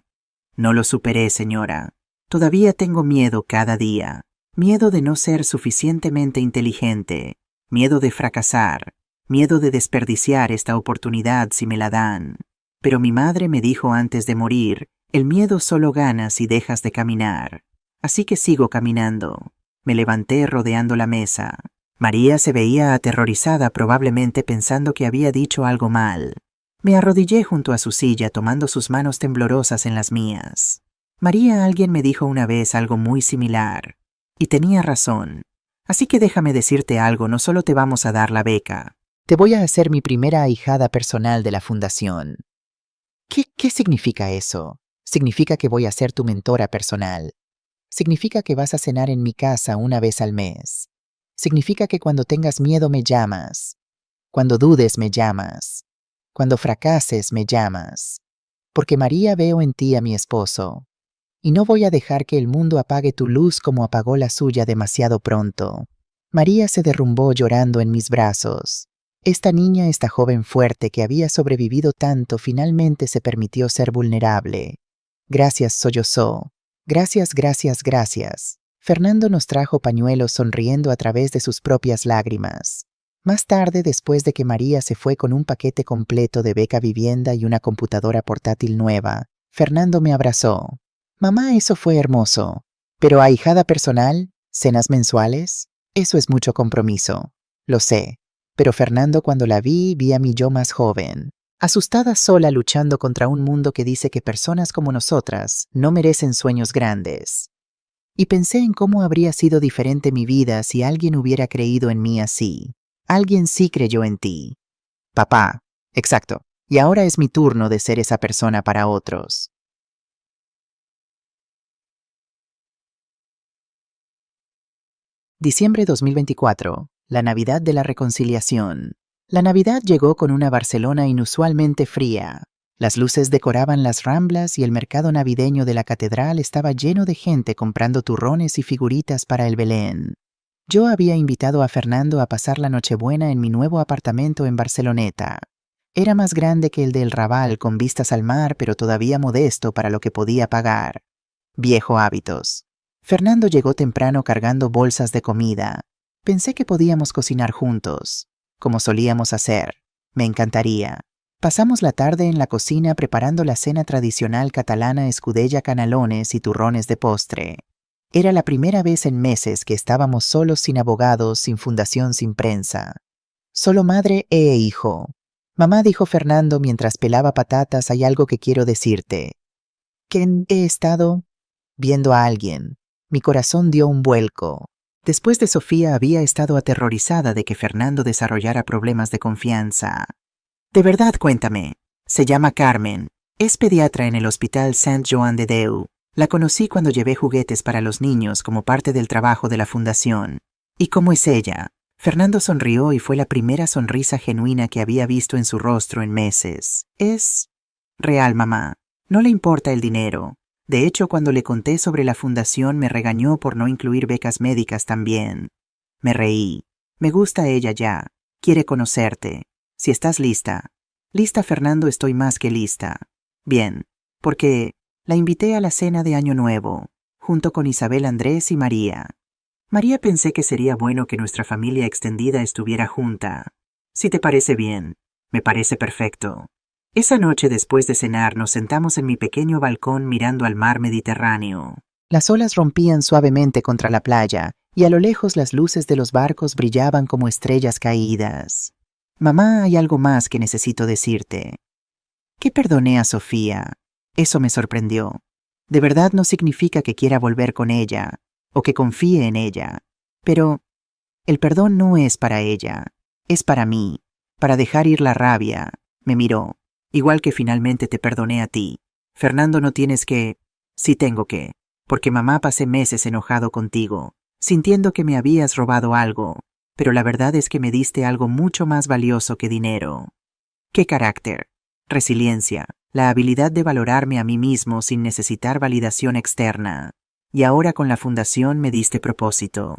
No lo superé, señora. Todavía tengo miedo cada día. Miedo de no ser suficientemente inteligente. Miedo de fracasar. Miedo de desperdiciar esta oportunidad si me la dan. Pero mi madre me dijo antes de morir, el miedo solo gana si dejas de caminar. Así que sigo caminando. Me levanté rodeando la mesa. María se veía aterrorizada, probablemente pensando que había dicho algo mal. Me arrodillé junto a su silla, tomando sus manos temblorosas en las mías. María, alguien me dijo una vez algo muy similar. Y tenía razón. Así que déjame decirte algo, no solo te vamos a dar la beca. Te voy a hacer mi primera ahijada personal de la fundación. ¿Qué significa eso? Significa que voy a ser tu mentora personal. Significa que vas a cenar en mi casa una vez al mes. Significa que cuando tengas miedo me llamas. Cuando dudes me llamas. Cuando fracases me llamas. Porque María, veo en ti a mi esposo. y no voy a dejar que el mundo apague tu luz como apagó la suya demasiado pronto. María se derrumbó llorando en mis brazos. Esta niña, esta joven fuerte que había sobrevivido tanto, finalmente se permitió ser vulnerable. Gracias, sollozó. Gracias, gracias, gracias. Fernando nos trajo pañuelos sonriendo a través de sus propias lágrimas. Más tarde, después de que María se fue con un paquete completo de beca vivienda y una computadora portátil nueva, Fernando me abrazó. Mamá, eso fue hermoso. Pero ahijada personal, cenas mensuales, eso es mucho compromiso. Lo sé. Pero Fernando, cuando la vi a mi yo más joven, asustada sola luchando contra un mundo que dice que personas como nosotras no merecen sueños grandes. Y pensé en cómo habría sido diferente mi vida si alguien hubiera creído en mí así. Alguien sí creyó en ti. Papá, exacto. Y ahora es mi turno de ser esa persona para otros. Diciembre 2024. La Navidad de la Reconciliación. La Navidad llegó con una Barcelona inusualmente fría. Las luces decoraban las ramblas y el mercado navideño de la catedral estaba lleno de gente comprando turrones y figuritas para el Belén. Yo había invitado a Fernando a pasar la Nochebuena en mi nuevo apartamento en Barceloneta. Era más grande que el del Raval, con vistas al mar, pero todavía modesto para lo que podía pagar. Viejo hábitos. Fernando llegó temprano cargando bolsas de comida. Pensé que podíamos cocinar juntos, como solíamos hacer. Me encantaría. Pasamos la tarde en la cocina preparando la cena tradicional catalana, escudella, canalones y turrones de postre. Era la primera vez en meses que estábamos solos, sin abogados, sin fundación, sin prensa. Solo madre e hijo. Mamá, dijo Fernando mientras pelaba patatas, hay algo que quiero decirte. Que he estado viendo a alguien. Mi corazón dio un vuelco. Después de Sofía había estado aterrorizada de que Fernando desarrollara problemas de confianza. De verdad, cuéntame. Se llama Carmen. Es pediatra en el Hospital Sant Joan de Déu. La conocí cuando llevé juguetes para los niños como parte del trabajo de la fundación. ¿Y cómo es ella? Fernando sonrió y fue la primera sonrisa genuina que había visto en su rostro en meses. Es real, mamá. No le importa el dinero. De hecho, cuando le conté sobre la fundación me regañó por no incluir becas médicas también. Me reí. Me gusta ella ya. Quiere conocerte. Si estás lista. Lista, Fernando, estoy más que lista. Bien, porque la invité a la cena de Año Nuevo, junto con Isabel, Andrés y María. María, pensé que sería bueno que nuestra familia extendida estuviera junta. Si te parece bien, me parece perfecto. Esa noche, después de cenar, nos sentamos en mi pequeño balcón mirando al mar Mediterráneo. Las olas rompían suavemente contra la playa, y a lo lejos las luces de los barcos brillaban como estrellas caídas. Mamá, hay algo más que necesito decirte. Que perdoné a Sofía. Eso me sorprendió. De verdad no significa que quiera volver con ella, o que confíe en ella. Pero el perdón no es para ella, es para mí, para dejar ir la rabia. Me miró. Igual que finalmente te perdoné a ti. Fernando, no tienes que... Sí tengo que. Porque mamá, pasé meses enojado contigo, sintiendo que me habías robado algo. Pero la verdad es que me diste algo mucho más valioso que dinero. ¿Qué carácter? Resiliencia, la habilidad de valorarme a mí mismo sin necesitar validación externa. Y ahora con la fundación me diste propósito.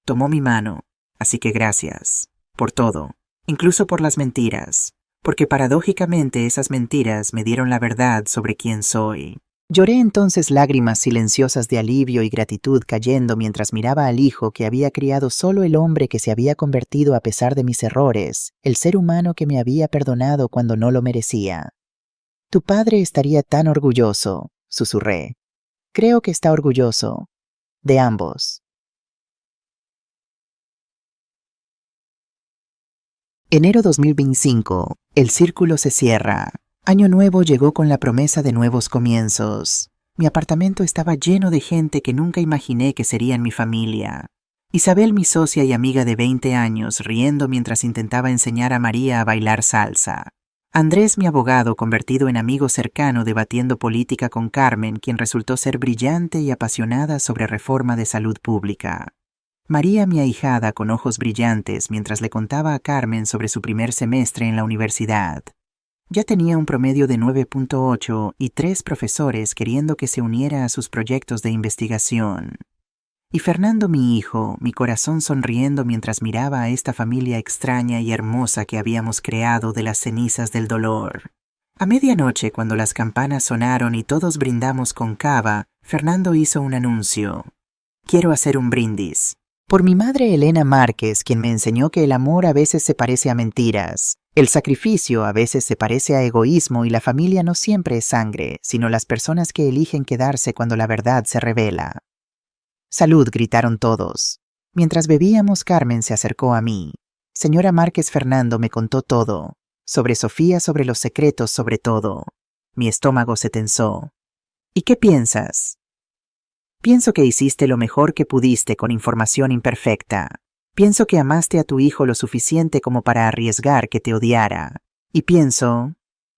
Tomó mi mano, así que gracias. Por todo, incluso por las mentiras. Porque paradójicamente esas mentiras me dieron la verdad sobre quién soy. Lloré entonces, lágrimas silenciosas de alivio y gratitud cayendo mientras miraba al hijo que había criado solo el hombre que se había convertido a pesar de mis errores, el ser humano que me había perdonado cuando no lo merecía. Tu padre estaría tan orgulloso, susurré. Creo que está orgulloso. De ambos. Enero 2025. El círculo se cierra. Año Nuevo llegó con la promesa de nuevos comienzos. Mi apartamento estaba lleno de gente que nunca imaginé que serían mi familia. Isabel, mi socia y amiga de 20 años, riendo mientras intentaba enseñar a María a bailar salsa. Andrés, mi abogado, convertido en amigo cercano, debatiendo política con Carmen, quien resultó ser brillante y apasionada sobre reforma de salud pública. María, mi ahijada, con ojos brillantes, mientras le contaba a Carmen sobre su primer semestre en la universidad. Ya tenía un promedio de 9.8 y 3 profesores queriendo que se uniera a sus proyectos de investigación. Y Fernando, mi hijo, mi corazón sonriendo mientras miraba a esta familia extraña y hermosa que habíamos creado de las cenizas del dolor. A medianoche, cuando las campanas sonaron y todos brindamos con cava, Fernando hizo un anuncio. Quiero hacer un brindis. Por mi madre Elena Márquez, quien me enseñó que el amor a veces se parece a mentiras. El sacrificio a veces se parece a egoísmo y la familia no siempre es sangre, sino las personas que eligen quedarse cuando la verdad se revela. Salud, gritaron todos. Mientras bebíamos, Carmen se acercó a mí. Señora Márquez, Fernando me contó todo. Sobre Sofía, sobre los secretos, sobre todo. Mi estómago se tensó. ¿Y qué piensas? Pienso que hiciste lo mejor que pudiste con información imperfecta. Pienso que amaste a tu hijo lo suficiente como para arriesgar que te odiara. Y pienso...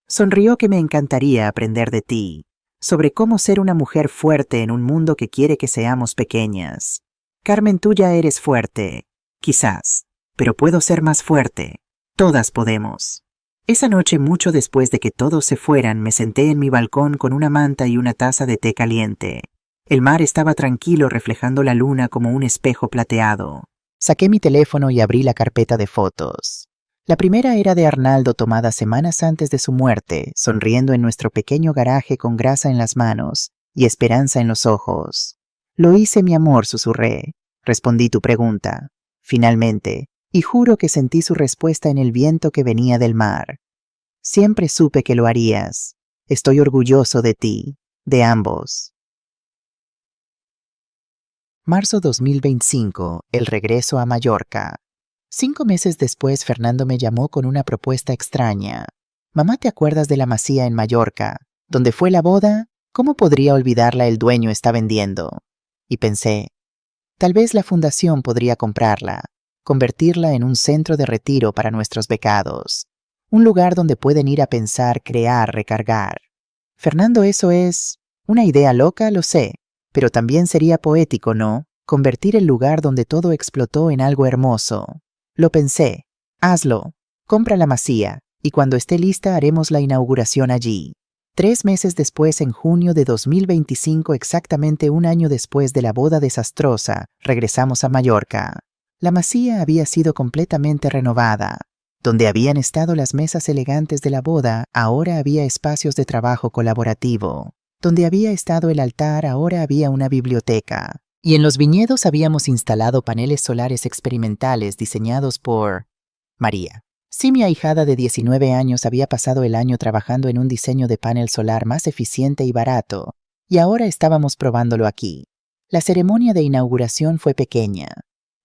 Sonrió que me encantaría aprender de ti. Sobre cómo ser una mujer fuerte en un mundo que quiere que seamos pequeñas. Carmen, tú ya eres fuerte. Quizás. Pero puedo ser más fuerte. Todas podemos. Esa noche, mucho después de que todos se fueran, me senté en mi balcón con una manta y una taza de té caliente. El mar estaba tranquilo reflejando la luna como un espejo plateado. Saqué mi teléfono y abrí la carpeta de fotos. La primera era de Arnaldo, tomada semanas antes de su muerte, sonriendo en nuestro pequeño garaje con grasa en las manos y esperanza en los ojos. Lo hice, mi amor, susurré. Respondí tu pregunta. Finalmente, y juro que sentí su respuesta en el viento que venía del mar. Siempre supe que lo harías. Estoy orgulloso de ti, de ambos. Marzo 2025, el regreso a Mallorca. 5 meses después, Fernando me llamó con una propuesta extraña. Mamá, ¿te acuerdas de la masía en Mallorca? ¿Dónde fue la boda? ¿Cómo podría olvidarla? El dueño está vendiendo. Y pensé, tal vez la fundación podría comprarla, convertirla en un centro de retiro para nuestros becados. Un lugar donde pueden ir a pensar, crear, recargar. Fernando, eso es una idea loca, lo sé, pero también sería poético, ¿no? Convertir el lugar donde todo explotó en algo hermoso. Lo pensé. Hazlo. Compra la masía, y cuando esté lista haremos la inauguración allí. 3 meses después, en junio de 2025, exactamente un año después de la boda desastrosa, regresamos a Mallorca. La masía había sido completamente renovada. Donde habían estado las mesas elegantes de la boda, ahora había espacios de trabajo colaborativo. Donde había estado el altar, ahora había una biblioteca. Y en los viñedos habíamos instalado paneles solares experimentales diseñados por María. Sí, mi ahijada de 19 años había pasado el año trabajando en un diseño de panel solar más eficiente y barato, y ahora estábamos probándolo aquí. La ceremonia de inauguración fue pequeña.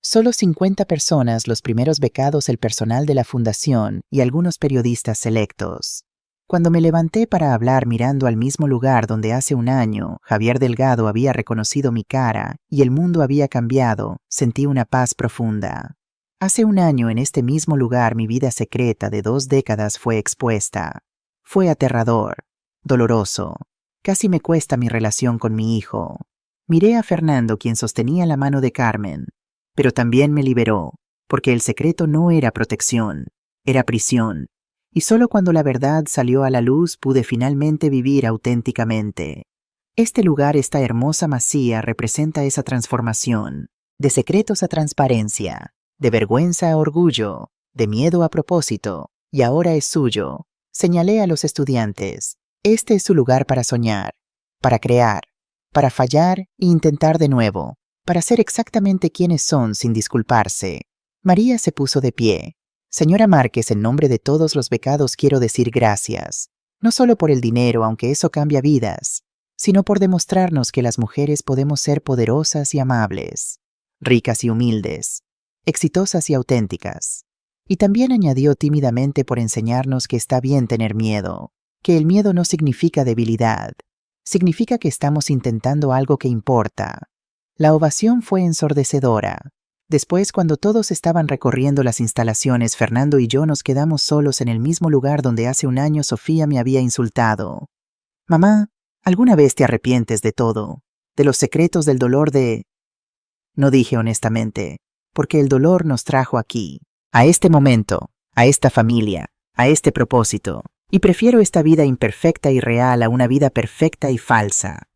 Solo 50 personas, los primeros becados, el personal de la fundación y algunos periodistas selectos. Cuando me levanté para hablar mirando al mismo lugar donde hace un año Javier Delgado había reconocido mi cara y el mundo había cambiado, sentí una paz profunda. Hace un año, en este mismo lugar, mi vida secreta de 2 décadas fue expuesta. Fue aterrador, doloroso. Casi me cuesta mi relación con mi hijo. Miré a Fernando, quien sostenía la mano de Carmen, pero también me liberó, porque el secreto no era protección, era prisión. Y solo cuando la verdad salió a la luz pude finalmente vivir auténticamente. Este lugar, esta hermosa masía, representa esa transformación, de secretos a transparencia, de vergüenza a orgullo, de miedo a propósito, y ahora es suyo. Señalé a los estudiantes, este es su lugar para soñar, para crear, para fallar e intentar de nuevo, para ser exactamente quienes son sin disculparse. María se puso de pie. Señora Márquez, en nombre de todos los becados quiero decir gracias, no solo por el dinero, aunque eso cambia vidas, sino por demostrarnos que las mujeres podemos ser poderosas y amables, ricas y humildes, exitosas y auténticas. Y también añadió tímidamente por enseñarnos que está bien tener miedo, que el miedo no significa debilidad, significa que estamos intentando algo que importa. La ovación fue ensordecedora. Después, cuando todos estaban recorriendo las instalaciones, Fernando y yo nos quedamos solos en el mismo lugar donde hace un año Sofía me había insultado. Mamá, ¿alguna vez te arrepientes de todo? ¿De los secretos del dolor de...? No dije honestamente, porque el dolor nos trajo aquí, a este momento, a esta familia, a este propósito. Y prefiero esta vida imperfecta y real a una vida perfecta y falsa.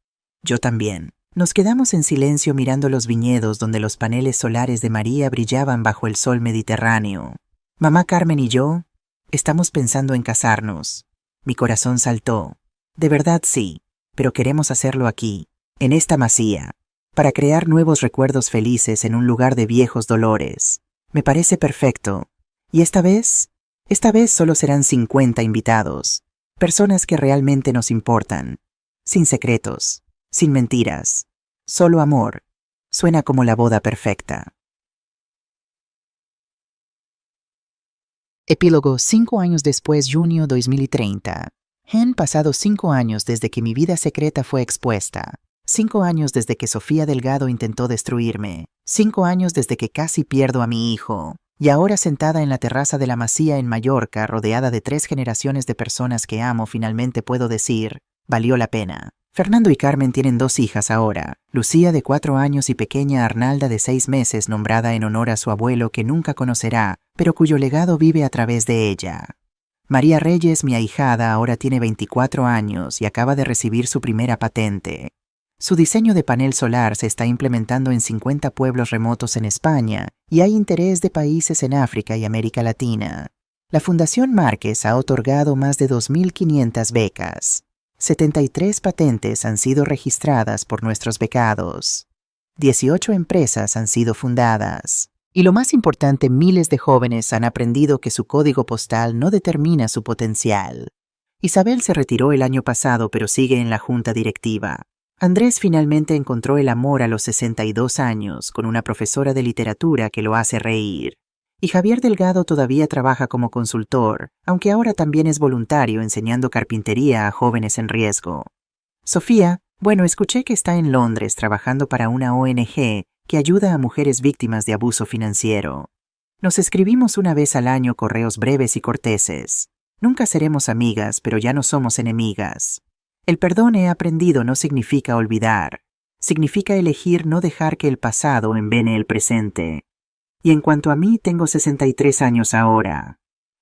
Yo también. Nos quedamos en silencio mirando los viñedos donde los paneles solares de María brillaban bajo el sol mediterráneo. Mamá Carmen y yo estamos pensando en casarnos. Mi corazón saltó. De verdad sí, pero queremos hacerlo aquí, en esta masía, para crear nuevos recuerdos felices en un lugar de viejos dolores. Me parece perfecto. Y esta vez solo serán 50 invitados, personas que realmente nos importan, sin secretos, sin mentiras, solo amor. Suena como la boda perfecta. Epílogo 5 años después, junio 2030. Han pasado 5 años desde que mi vida secreta fue expuesta. 5 años desde que Sofía Delgado intentó destruirme. 5 años desde que casi pierdo a mi hijo. Y ahora sentada en la terraza de la Masía en Mallorca, rodeada de 3 generaciones de personas que amo, finalmente puedo decir, valió la pena. Fernando y Carmen tienen 2 hijas ahora, Lucía de 4 años y pequeña Arnalda de 6 meses, nombrada en honor a su abuelo que nunca conocerá, pero cuyo legado vive a través de ella. María Reyes, mi ahijada, ahora tiene 24 años y acaba de recibir su primera patente. Su diseño de panel solar se está implementando en 50 pueblos remotos en España y hay interés de países en África y América Latina. La Fundación Márquez ha otorgado más de 2.500 becas. 73 patentes han sido registradas por nuestros becados. 18 empresas han sido fundadas. Y lo más importante, miles de jóvenes han aprendido que su código postal no determina su potencial. Isabel se retiró el año pasado, pero sigue en la junta directiva. Andrés finalmente encontró el amor a los 62 años, con una profesora de literatura que lo hace reír. Y Javier Delgado todavía trabaja como consultor, aunque ahora también es voluntario enseñando carpintería a jóvenes en riesgo. Sofía, escuché que está en Londres trabajando para una ONG que ayuda a mujeres víctimas de abuso financiero. Nos escribimos una vez al año correos breves y corteses. Nunca seremos amigas, pero ya no somos enemigas. El perdón, he aprendido, no significa olvidar. Significa elegir no dejar que el pasado envene el presente. Y en cuanto a mí, tengo 63 años ahora.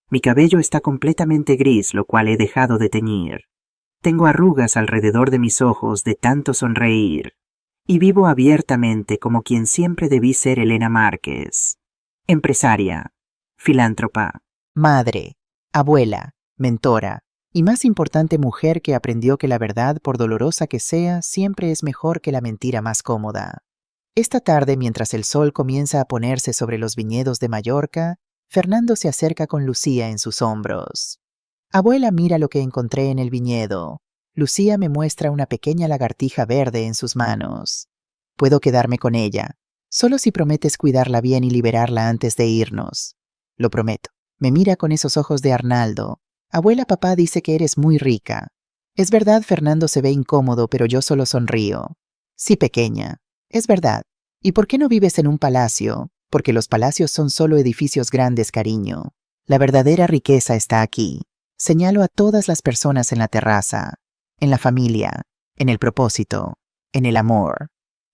Mi cabello está completamente gris, lo cual he dejado de teñir. Tengo arrugas alrededor de mis ojos de tanto sonreír. Y vivo abiertamente como quien siempre debí ser Elena Márquez. Empresaria, filántropa, madre, abuela, mentora, y más importante, mujer que aprendió que la verdad, por dolorosa que sea, siempre es mejor que la mentira más cómoda. Esta tarde, mientras el sol comienza a ponerse sobre los viñedos de Mallorca, Fernando se acerca con Lucía en sus hombros. Abuela, mira lo que encontré en el viñedo. Lucía me muestra una pequeña lagartija verde en sus manos. Puedo quedarme con ella, solo si prometes cuidarla bien y liberarla antes de irnos. Lo prometo. Me mira con esos ojos de Arnaldo. Abuela, papá dice que eres muy rica. Es verdad, Fernando se ve incómodo, pero yo solo sonrío. Sí, pequeña. Es verdad. ¿Y por qué no vives en un palacio? Porque los palacios son solo edificios grandes, cariño. La verdadera riqueza está aquí. Señalo a todas las personas en la terraza, en la familia, en el propósito, en el amor.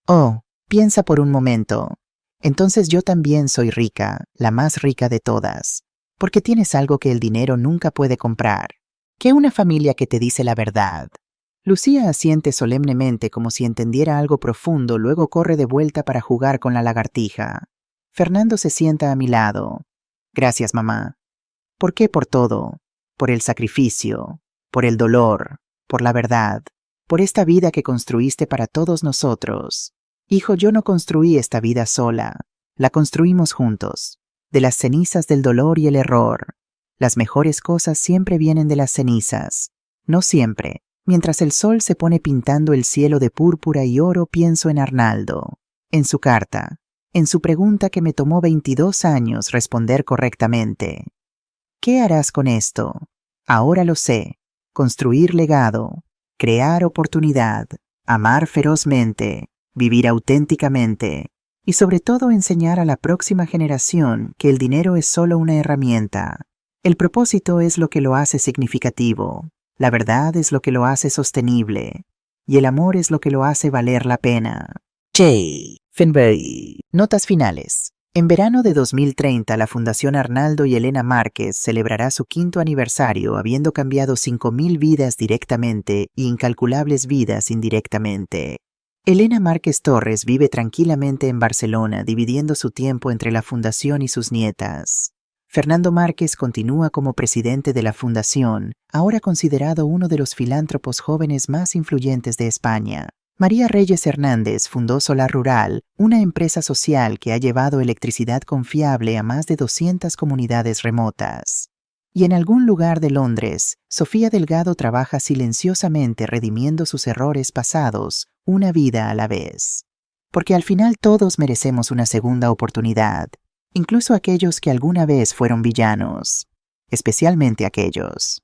Oh, piensa por un momento. Entonces yo también soy rica, la más rica de todas, porque tienes algo que el dinero nunca puede comprar. Que una familia que te dice la verdad. Lucía asiente solemnemente como si entendiera algo profundo, luego corre de vuelta para jugar con la lagartija. Fernando se sienta a mi lado. Gracias, mamá. ¿Por qué? Por todo. Por el sacrificio, por el dolor, por la verdad, por esta vida que construiste para todos nosotros. Hijo, yo no construí esta vida sola. La construimos juntos, de las cenizas del dolor y el error. Las mejores cosas siempre vienen de las cenizas. No siempre. Mientras el sol se pone pintando el cielo de púrpura y oro, pienso en Arnaldo, en su carta, en su pregunta que me tomó 22 años responder correctamente. ¿Qué harás con esto? Ahora lo sé. Construir legado, crear oportunidad, amar ferozmente, vivir auténticamente y sobre todo enseñar a la próxima generación que el dinero es solo una herramienta. El propósito es lo que lo hace significativo. La verdad es lo que lo hace sostenible, y el amor es lo que lo hace valer la pena. J. Finbury. Notas finales. En verano de 2030, la Fundación Arnaldo y Elena Márquez celebrará su 5º aniversario, habiendo cambiado 5.000 vidas directamente y incalculables vidas indirectamente. Elena Márquez Torres vive tranquilamente en Barcelona, dividiendo su tiempo entre la fundación y sus nietas. Fernando Márquez continúa como presidente de la fundación, ahora considerado uno de los filántropos jóvenes más influyentes de España. María Reyes Hernández fundó Solar Rural, una empresa social que ha llevado electricidad confiable a más de 200 comunidades remotas. Y en algún lugar de Londres, Sofía Delgado trabaja silenciosamente redimiendo sus errores pasados, una vida a la vez. Porque al final todos merecemos una segunda oportunidad, incluso aquellos que alguna vez fueron villanos, especialmente aquellos